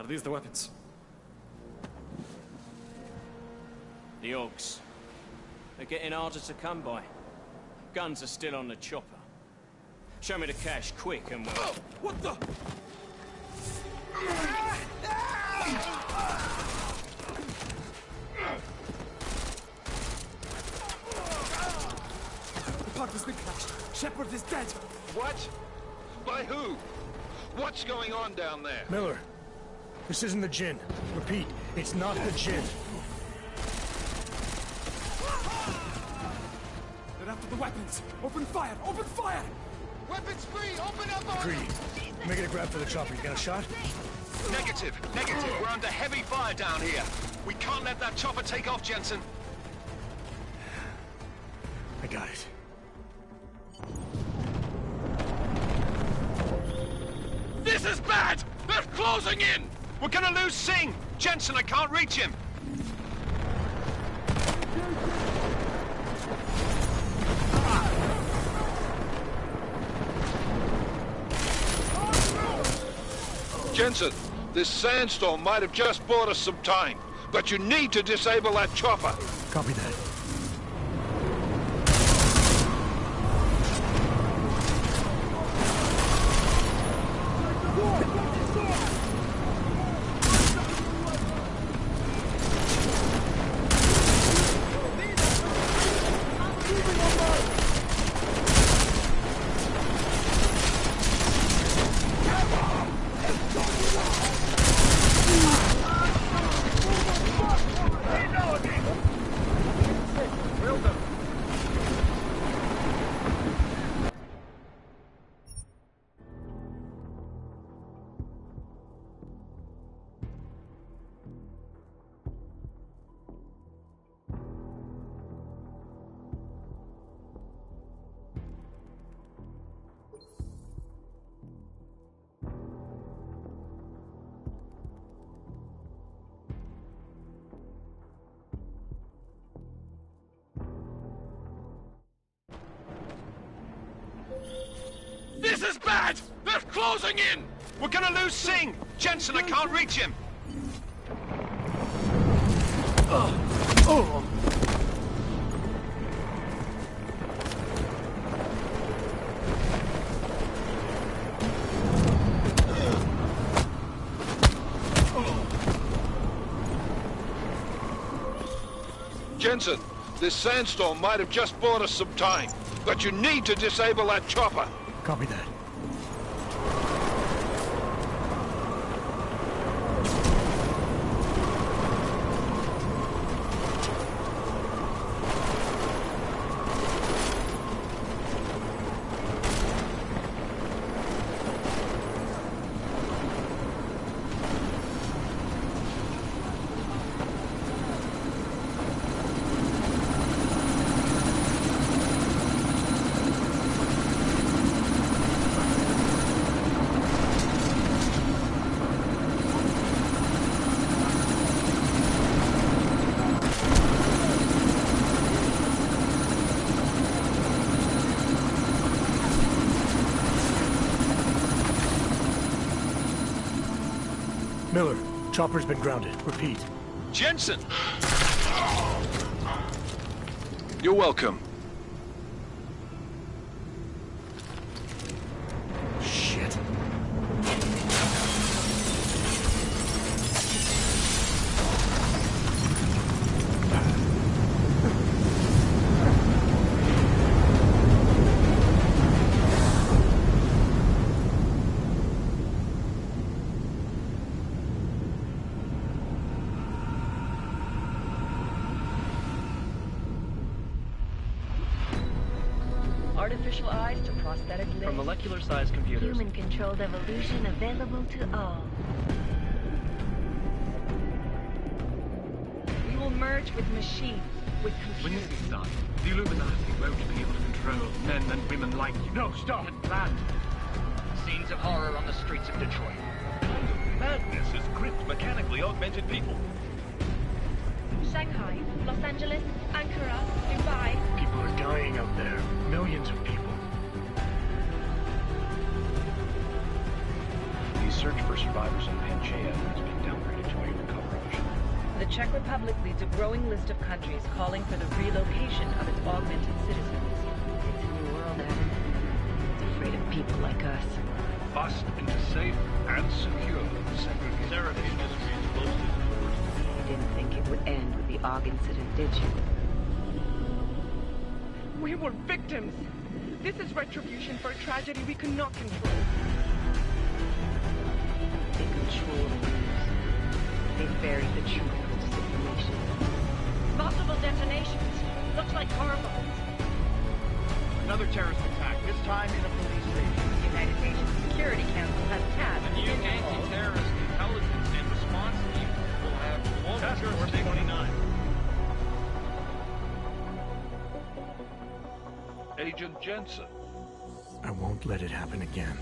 Are these the weapons? The Ogs. They're getting harder to come by. Guns are still on the chopper. Show me the cash, quick, and we'll... Oh, what the? The park has been crashed. Shepard is dead. What? By who? What's going on down there? Miller, this isn't the Jinn. Repeat, it's not the Jinn. They're after the weapons. Open fire! Open fire! Weapons free! Open up on... Greedy. Making a grab for the chopper. You got a shot? Negative. Negative. We're under heavy fire down here. We can't let that chopper take off, Jensen. I got it. This is bad! They're closing in! We're gonna lose Singh! Jensen, I can't reach him! Jensen, this sandstorm might have just bought us some time, but you need to disable that chopper. Copy that. This is bad! They're closing in! We're gonna lose Singh! Jensen, I can't reach him! Oh! Jensen, this sandstorm might have just bought us some time, but you need to disable that chopper. Copy that. Miller, chopper's been grounded. Repeat. Jensen! You're welcome. Shit. Artificial eyes to prosthetic limbs. From molecular-sized computers. Human-controlled evolution available to all. We will merge with machines, with When computers. this is done, the Illuminati won't be able to control men and women like you. No, stop. Land. Scenes of horror on the streets of Detroit. Madness has gripped mechanically augmented people. Shanghai, Los Angeles, Ankara, Dubai. People are dying out there. Millions of people. The search for survivors in Pangaea has been downgraded to a recover option. The Czech Republic leads a growing list of countries calling for the relocation of its augmented citizens. It's a new world, Adam. It's afraid of people like us. Bust into safe and secure segregated. Sarah Industries boasted. You didn't think it would end with the AUG incident, did you? We were victims. This is retribution for a tragedy we cannot control. They control the news. They buried the truth with disinformation. Multiple detonations. Looks like car bombs. Another terrorist attack, this time in a police station. The United Nations Security Council has tasked The new anti-terrorist intelligence and response team will have Task global Force 29. Agent Jensen. I won't let it happen again.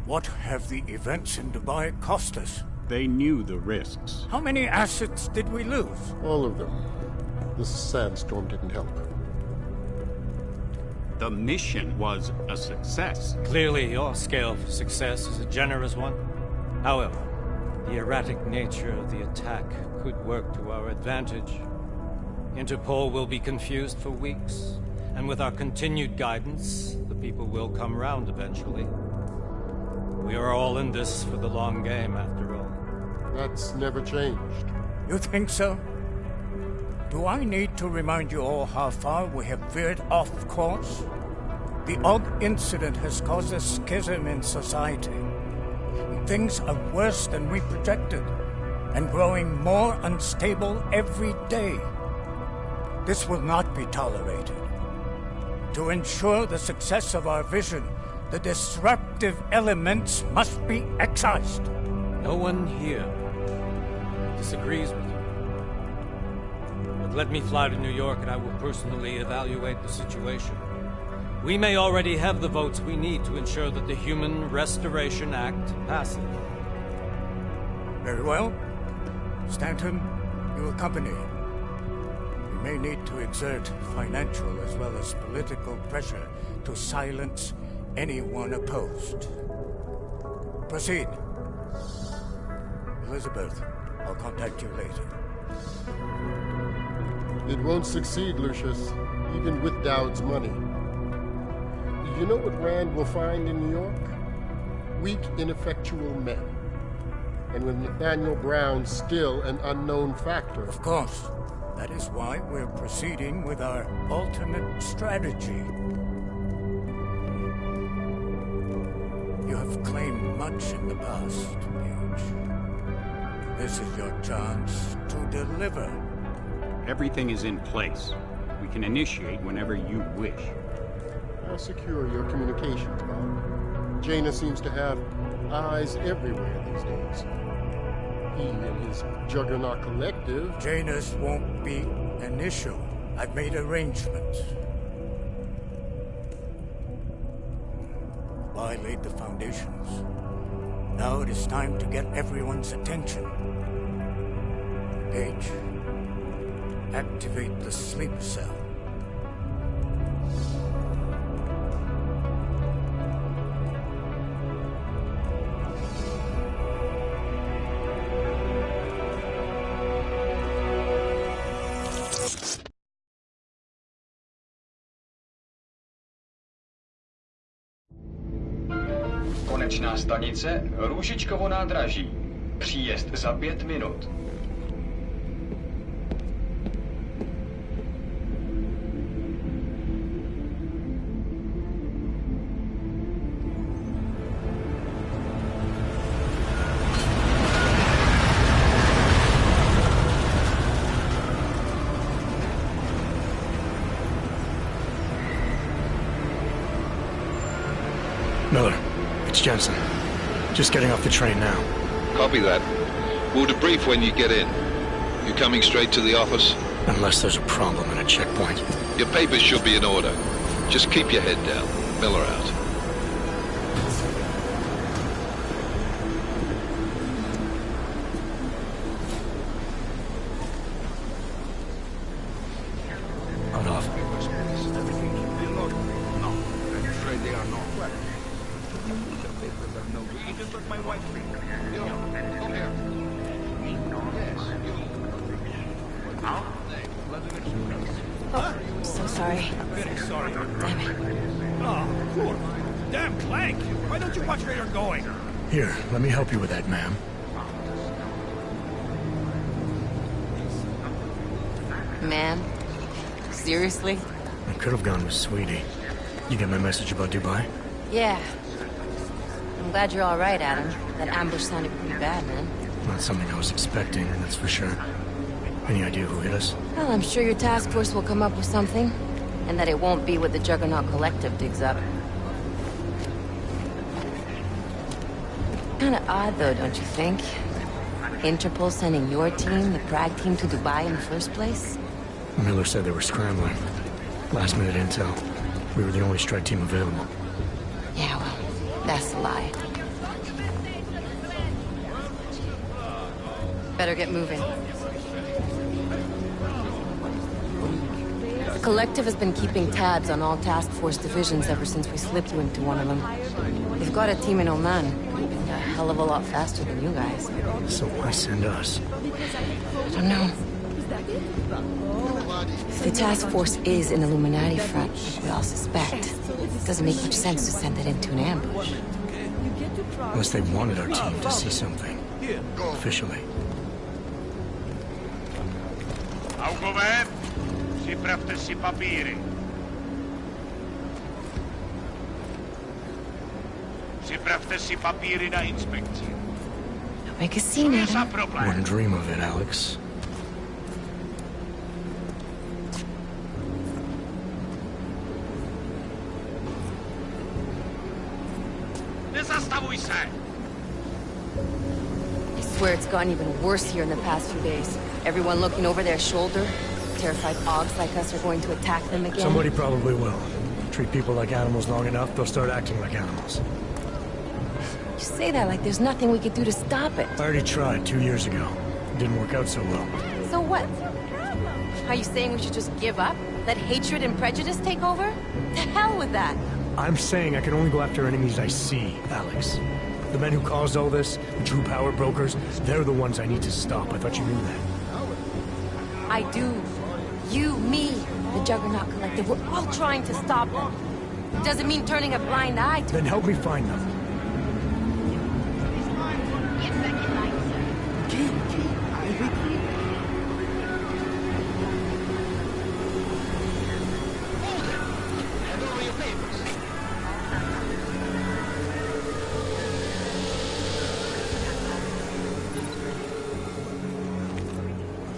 What have the events in Dubai cost us? They knew the risks. How many assets did we lose? All of them. This sandstorm didn't help. The mission was a success. Clearly, your scale for success is a generous one. However, the erratic nature of the attack could work to our advantage. Interpol will be confused for weeks, and with our continued guidance, the people will come round eventually. We are all in this for the long game, after all. That's never changed. You think so? Do I need to remind you all how far we have veered off course? The AUG incident has caused a schism in society. Things are worse than we projected, and growing more unstable every day. This will not be tolerated. To ensure the success of our vision, the disruptive elements must be excised. No one here disagrees with you. But let me fly to New York and I will personally evaluate the situation. We may already have the votes we need to ensure that the Human Restoration Act passes. Very well. Stanton, you accompany. We may need to exert financial as well as political pressure to silence anyone opposed. Proceed. Elizabeth, I'll contact you later. It won't succeed, Lucius, even with Dowd's money. You know what Rand will find in New York? Weak, ineffectual men. And with Nathaniel Brown still an unknown factor. Of course. That is why we're proceeding with our alternate strategy. You have claimed much in the past, Huge. This is your chance to deliver. Everything is in place. We can initiate whenever you wish. I'll secure your communications, Bob. Jaina seems to have eyes everywhere these days. He and his Juggernaut Collective... Janus won't be an issue. I've made arrangements. Dubai laid the foundations. Now it is time to get everyone's attention. Page, activate the sleep cell. Konečná stanice Růžičkovo nádraží. Příjezd za 5 minut. Miller, it's Jensen. Just getting off the train now. Copy that. We'll debrief when you get in. You coming straight to the office? Unless there's a problem in a checkpoint. Your papers should be in order. Just keep your head down. Miller out. Hold off. No, I'm afraid they are not. The papers are no good. Just like my wife. Yo, come here. Yes, you. How? Oh, so sorry. Very sorry. Damn it. Oh, poor. Damn Clank! Why don't you watch where you're going? Here, let me help you with that, ma'am. Ma'am? Seriously? I could have gone with Sweetie. You get my message about Dubai? Yeah. I'm glad you're all right, Adam. That ambush sounded pretty bad, man. Not something I was expecting, that's for sure. Any idea who hit us? Well, I'm sure your task force will come up with something. And that it won't be what the Juggernaut Collective digs up. Kinda odd, though, don't you think? Interpol sending your team, the Prague team, to Dubai in the first place? Miller said they were scrambling. Last minute intel. We were the only strike team available. Yeah, well, that's a lie. Better get moving. The Collective has been keeping tabs on all task force divisions ever since we slipped you into one of them. They've got a team in Oman. A hell of a lot faster than you guys. So why send us? I don't know. If the task force is an Illuminati front, like we all suspect, it doesn't make much sense to send it into an ambush. Unless they wanted our team to see something. Officially. Augover, připravte si papíry. Připravte si papíry na inspekci. Don't make a scene, Adam. Wouldn't dream of it, Alex. Nezastavuj se! I swear it's gotten even worse here in the past few days. Everyone looking over their shoulder. Terrified Augs like us are going to attack them again. Somebody probably will. Treat people like animals long enough, they'll start acting like animals. You say that like there's nothing we could do to stop it. I already tried 2 years ago. It didn't work out so well. So what? Are you saying we should just give up? Let hatred and prejudice take over? To hell with that! I'm saying I can only go after enemies I see, Alex. The men who caused all this, the true power brokers, they're the ones I need to stop. I thought you knew that. I do. You, me, the Juggernaut Collective, we're all trying to stop them. It doesn't mean turning a blind eye to Then help me find them.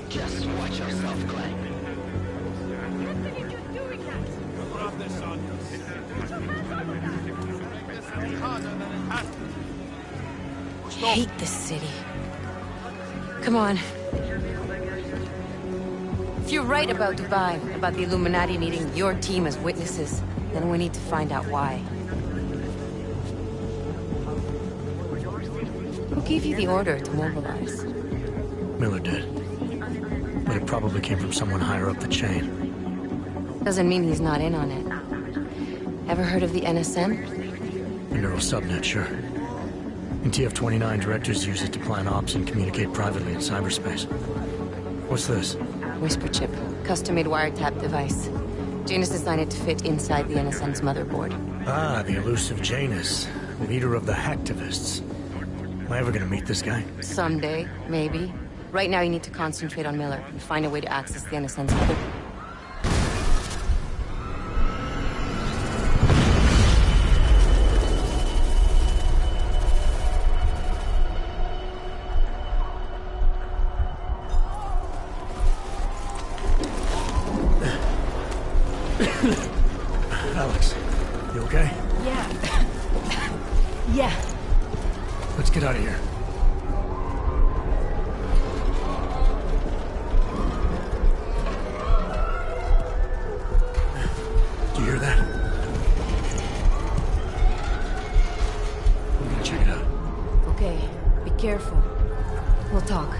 Just watch yourself, Clank. I hate this city. Come on. If you're right about Dubai, about the Illuminati needing your team as witnesses, then we need to find out why. gave you the order to mobilize? Miller did. But it probably came from someone higher up the chain. Doesn't mean he's not in on it. Ever heard of the NSN? The neural subnet, sure. In TF-29, directors use it to plan ops and communicate privately in cyberspace. What's this? Whisper chip. Custom-made wiretap device. Janus designed it to fit inside the NSN's motherboard. Ah, the elusive Janus. Leader of the hacktivists. Am I ever gonna meet this guy? Someday, maybe. Right now you need to concentrate on Miller and find a way to access the NSN's motherboard. Alex, you okay? Yeah. Yeah. Let's get out of here. Do you hear that? We're gonna check it out. Okay, be careful. We'll talk.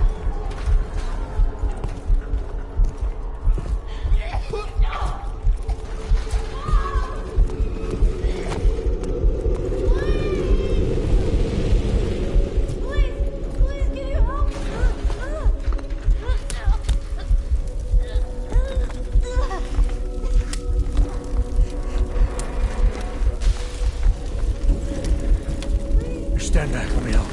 Stand back, let me help.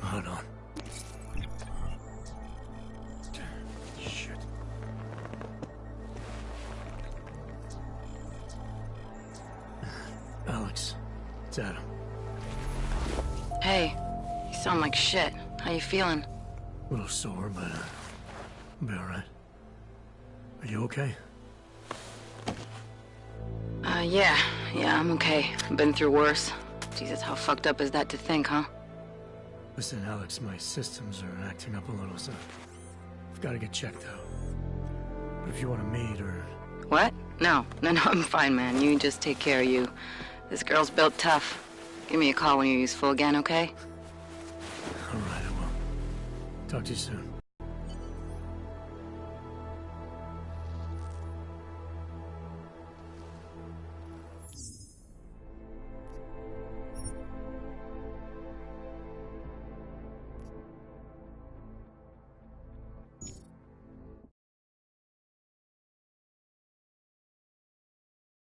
Hold on. Shit. Alex, it's Adam. Hey, you sound like shit. How you feeling? A little sore, but I'll be alright. Are you okay? Yeah, I'm okay. I've been through worse. Jesus, how fucked up is that to think, huh? Listen, Alex, my systems are acting up a little, so I've got to get checked out. But if you want to meet or... What? No, I'm fine, man. You just take care of you. This girl's built tough. Give me a call when you're useful again, okay? Alright, I will. Talk to you soon.